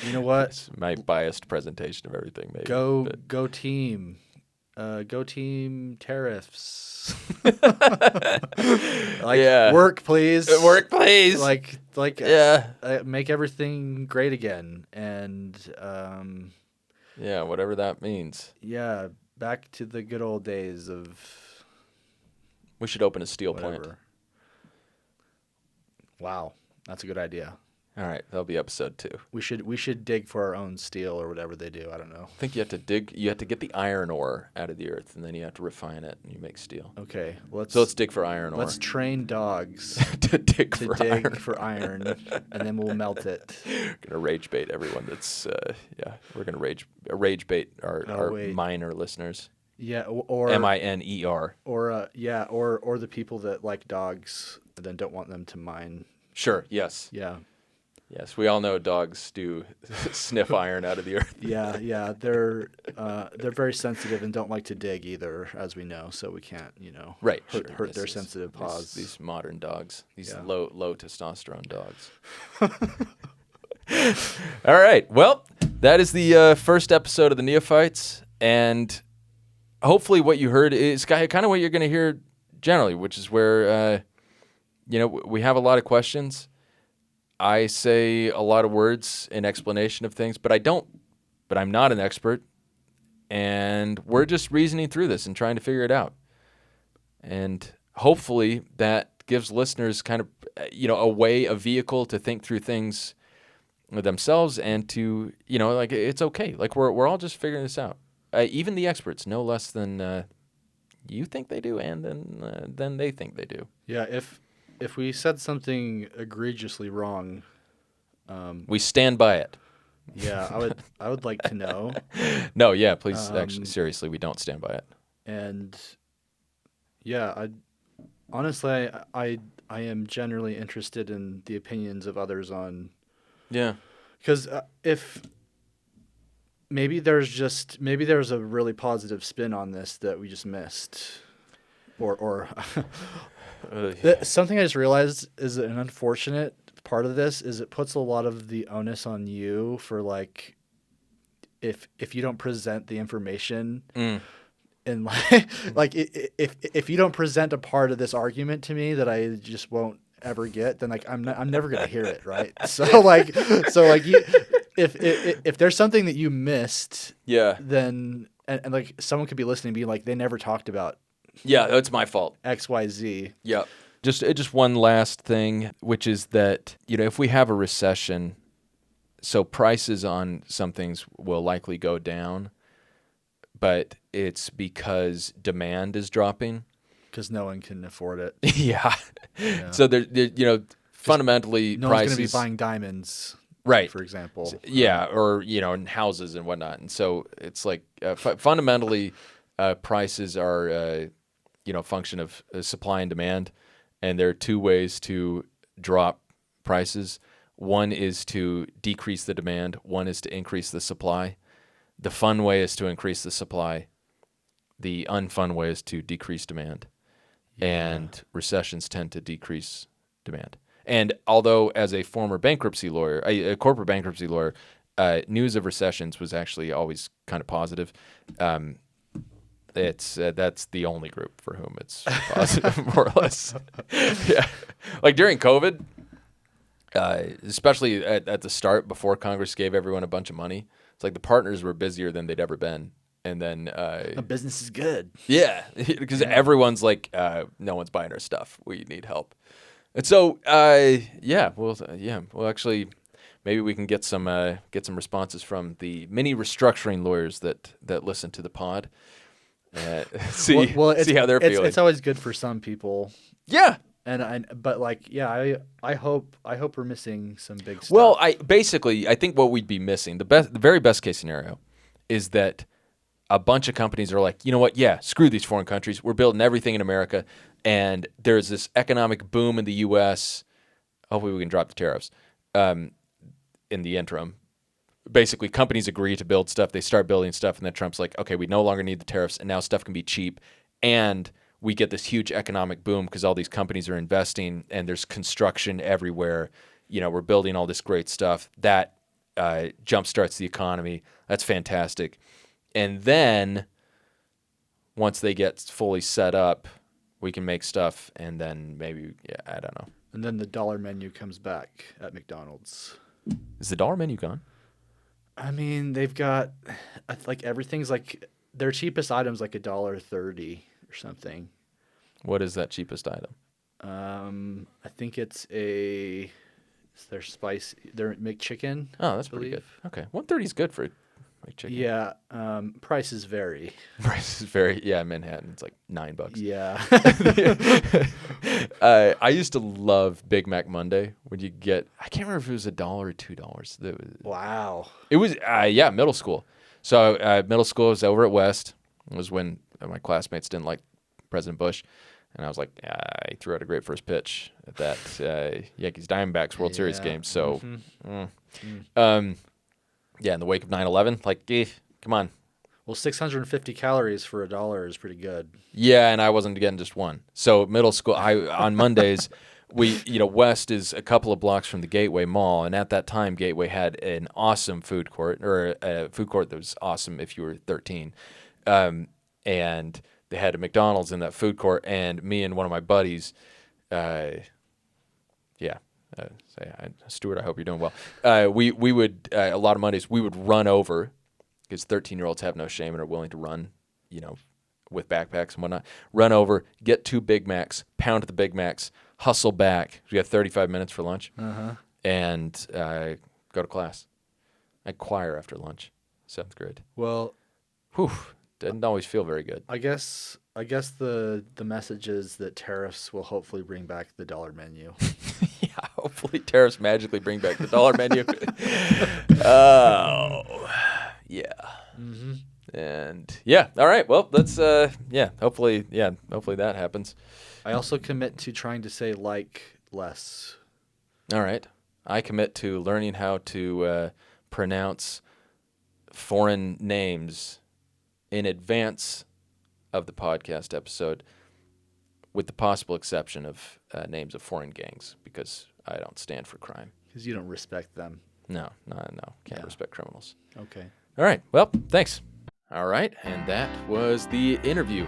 you know what? It's my biased presentation of everything, maybe. Go team. Go team Tariffs. Work, please. Work, please. Make everything great again. And whatever that means. Yeah, back to the good old days of. We should open a steel plant. Wow, that's a good idea. All right, that'll be episode 2. We should dig for our own steel or whatever they do. I don't know. I think you have to dig. You have to get the iron ore out of the earth, and then you have to refine it, and you make steel. Okay, let's dig for iron ore. Let's train dogs to dig for iron, and then we'll melt it. We're gonna rage bait everyone. That's We're gonna rage bait our minor listeners. Yeah, or MINER. Or the people that like dogs and then don't want them to mine. Sure. Yes. Yeah. Yes, we all know dogs do sniff iron out of the earth. Yeah, they're very sensitive and don't like to dig either, as we know. So we can't, Right, hurt their sensitive paws. These modern dogs, these Yeah. low testosterone dogs. All right, well, that is the first episode of the Neophytes, and hopefully what you heard is kind of what you're going to hear generally, which is where we have a lot of questions. I say a lot of words in explanation of things, but I'm not an expert, and we're just reasoning through this and trying to figure it out. And hopefully that gives listeners kind of, a vehicle to think through things themselves and to, it's okay. Like we're all just figuring this out. Even the experts know less than you think they do and than they think they do. Yeah, if we said something egregiously wrong, we stand by it. Yeah, I would like to know. No, yeah, please. Actually, seriously, we don't stand by it. And yeah, honestly, I am generally interested in the opinions of others on. Yeah. Because if maybe there's a really positive spin on this that we just missed, or something I just realized is an unfortunate part of this is it puts a lot of the onus on you for like if you don't present the information and like if you don't present a part of this argument to me that I just won't ever get, then like I'm never gonna hear it, right? So like you, if there's something that you missed, yeah, then and like someone could be listening and be like they never talked about. Yeah, that's my fault. XYZ. Yeah. Just one last thing, which is that, if we have a recession, so prices on some things will likely go down, but it's because demand is dropping. Because no one can afford it. Yeah. So fundamentally, no prices, one's going to be buying diamonds, right? For example. Yeah, or in houses and whatnot. And so it's like fundamentally, prices are a function of supply and demand, and there are two ways to drop prices. One is to decrease the demand. One is to increase the supply. The fun way is to increase the supply. The unfun way is to decrease demand. And recessions tend to decrease demand. And although as a former bankruptcy lawyer, a corporate bankruptcy lawyer, news of recessions was actually always kind of positive. That's the only group for whom it's positive, more or less. Yeah, like during COVID, especially at the start before Congress gave everyone a bunch of money, it's like the partners were busier than they'd ever been. And then the business is good. Yeah, because everyone's like, no one's buying our stuff. We need help. And so, well, actually, maybe we can get some responses from the many restructuring lawyers that listen to the pod. See how they're feeling. It's always good for some people. Yeah. But I hope we're missing some big stuff. Well, I think what we'd be missing, the very best case scenario, is that a bunch of companies are like, you know what? Yeah, screw these foreign countries. We're building everything in America, and there's this economic boom in the U.S. Hopefully, we can drop the tariffs in the interim. Basically, companies agree to build stuff. They start building stuff, and then Trump's like, okay, we no longer need the tariffs, and now stuff can be cheap, and we get this huge economic boom because all these companies are investing, and there's construction everywhere. We're building all this great stuff. That jumpstarts the economy. That's fantastic. And then once they get fully set up, we can make stuff, and then maybe, I don't know. And then the dollar menu comes back at McDonald's. Is the dollar menu gone? I mean, they've got like everything's like their cheapest item's like $1.30 or something. What is that cheapest item? I think it's their McChicken. Oh, that's pretty good. Okay, $1.30 is good for McChicken. Yeah, prices vary. Prices vary. Yeah, Manhattan, it's like $9. Yeah. I used to love Big Mac Monday when you get, I can't remember if it was $1 or $2. Wow. It was, middle school. So middle school was over at West. It was when my classmates didn't like President Bush. And I was like, he threw out a great first pitch at that Yankees-Diamondbacks World Series game. So, yeah, in the wake of 9/11, like, come on. Well, 650 calories for $1 is pretty good. Yeah, and I wasn't getting just one. So middle school, on Mondays, West is a couple of blocks from the Gateway Mall, and at that time, Gateway had an awesome food court, or a food court that was awesome if you were 13. And they had a McDonald's in that food court, and me and one of my buddies, Stuart, I hope you're doing well. We would, a lot of Mondays, we would run over, because 13-year-olds have no shame and are willing to run, with backpacks and whatnot. Run over, get 2 Big Macs, pound the Big Macs, hustle back. We have 35 minutes for lunch, and go to class. I had choir after lunch, 7th grade. Well, didn't always feel very good. I guess the message is that Tariffs will hopefully bring back the dollar menu. Yeah, hopefully Tariffs magically bring back the dollar menu. Oh, yeah. Mm-hmm. And all right. Well, let's hopefully that happens. I also commit to trying to say less. All right. I commit to learning how to pronounce foreign names in advance of the podcast episode, with the possible exception of names of foreign gangs, because I don't stand for crime. Because you don't respect them. No. Can't respect criminals. Okay. All right. Well, thanks. All right. And that was the interview.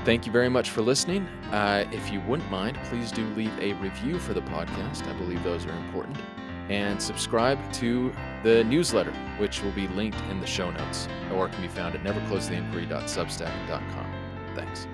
Thank you very much for listening. If you wouldn't mind, please do leave a review for the podcast. I believe those are important. And subscribe to the newsletter, which will be linked in the show notes, or can be found at neverclosetheinquiry.substack.com. Thanks.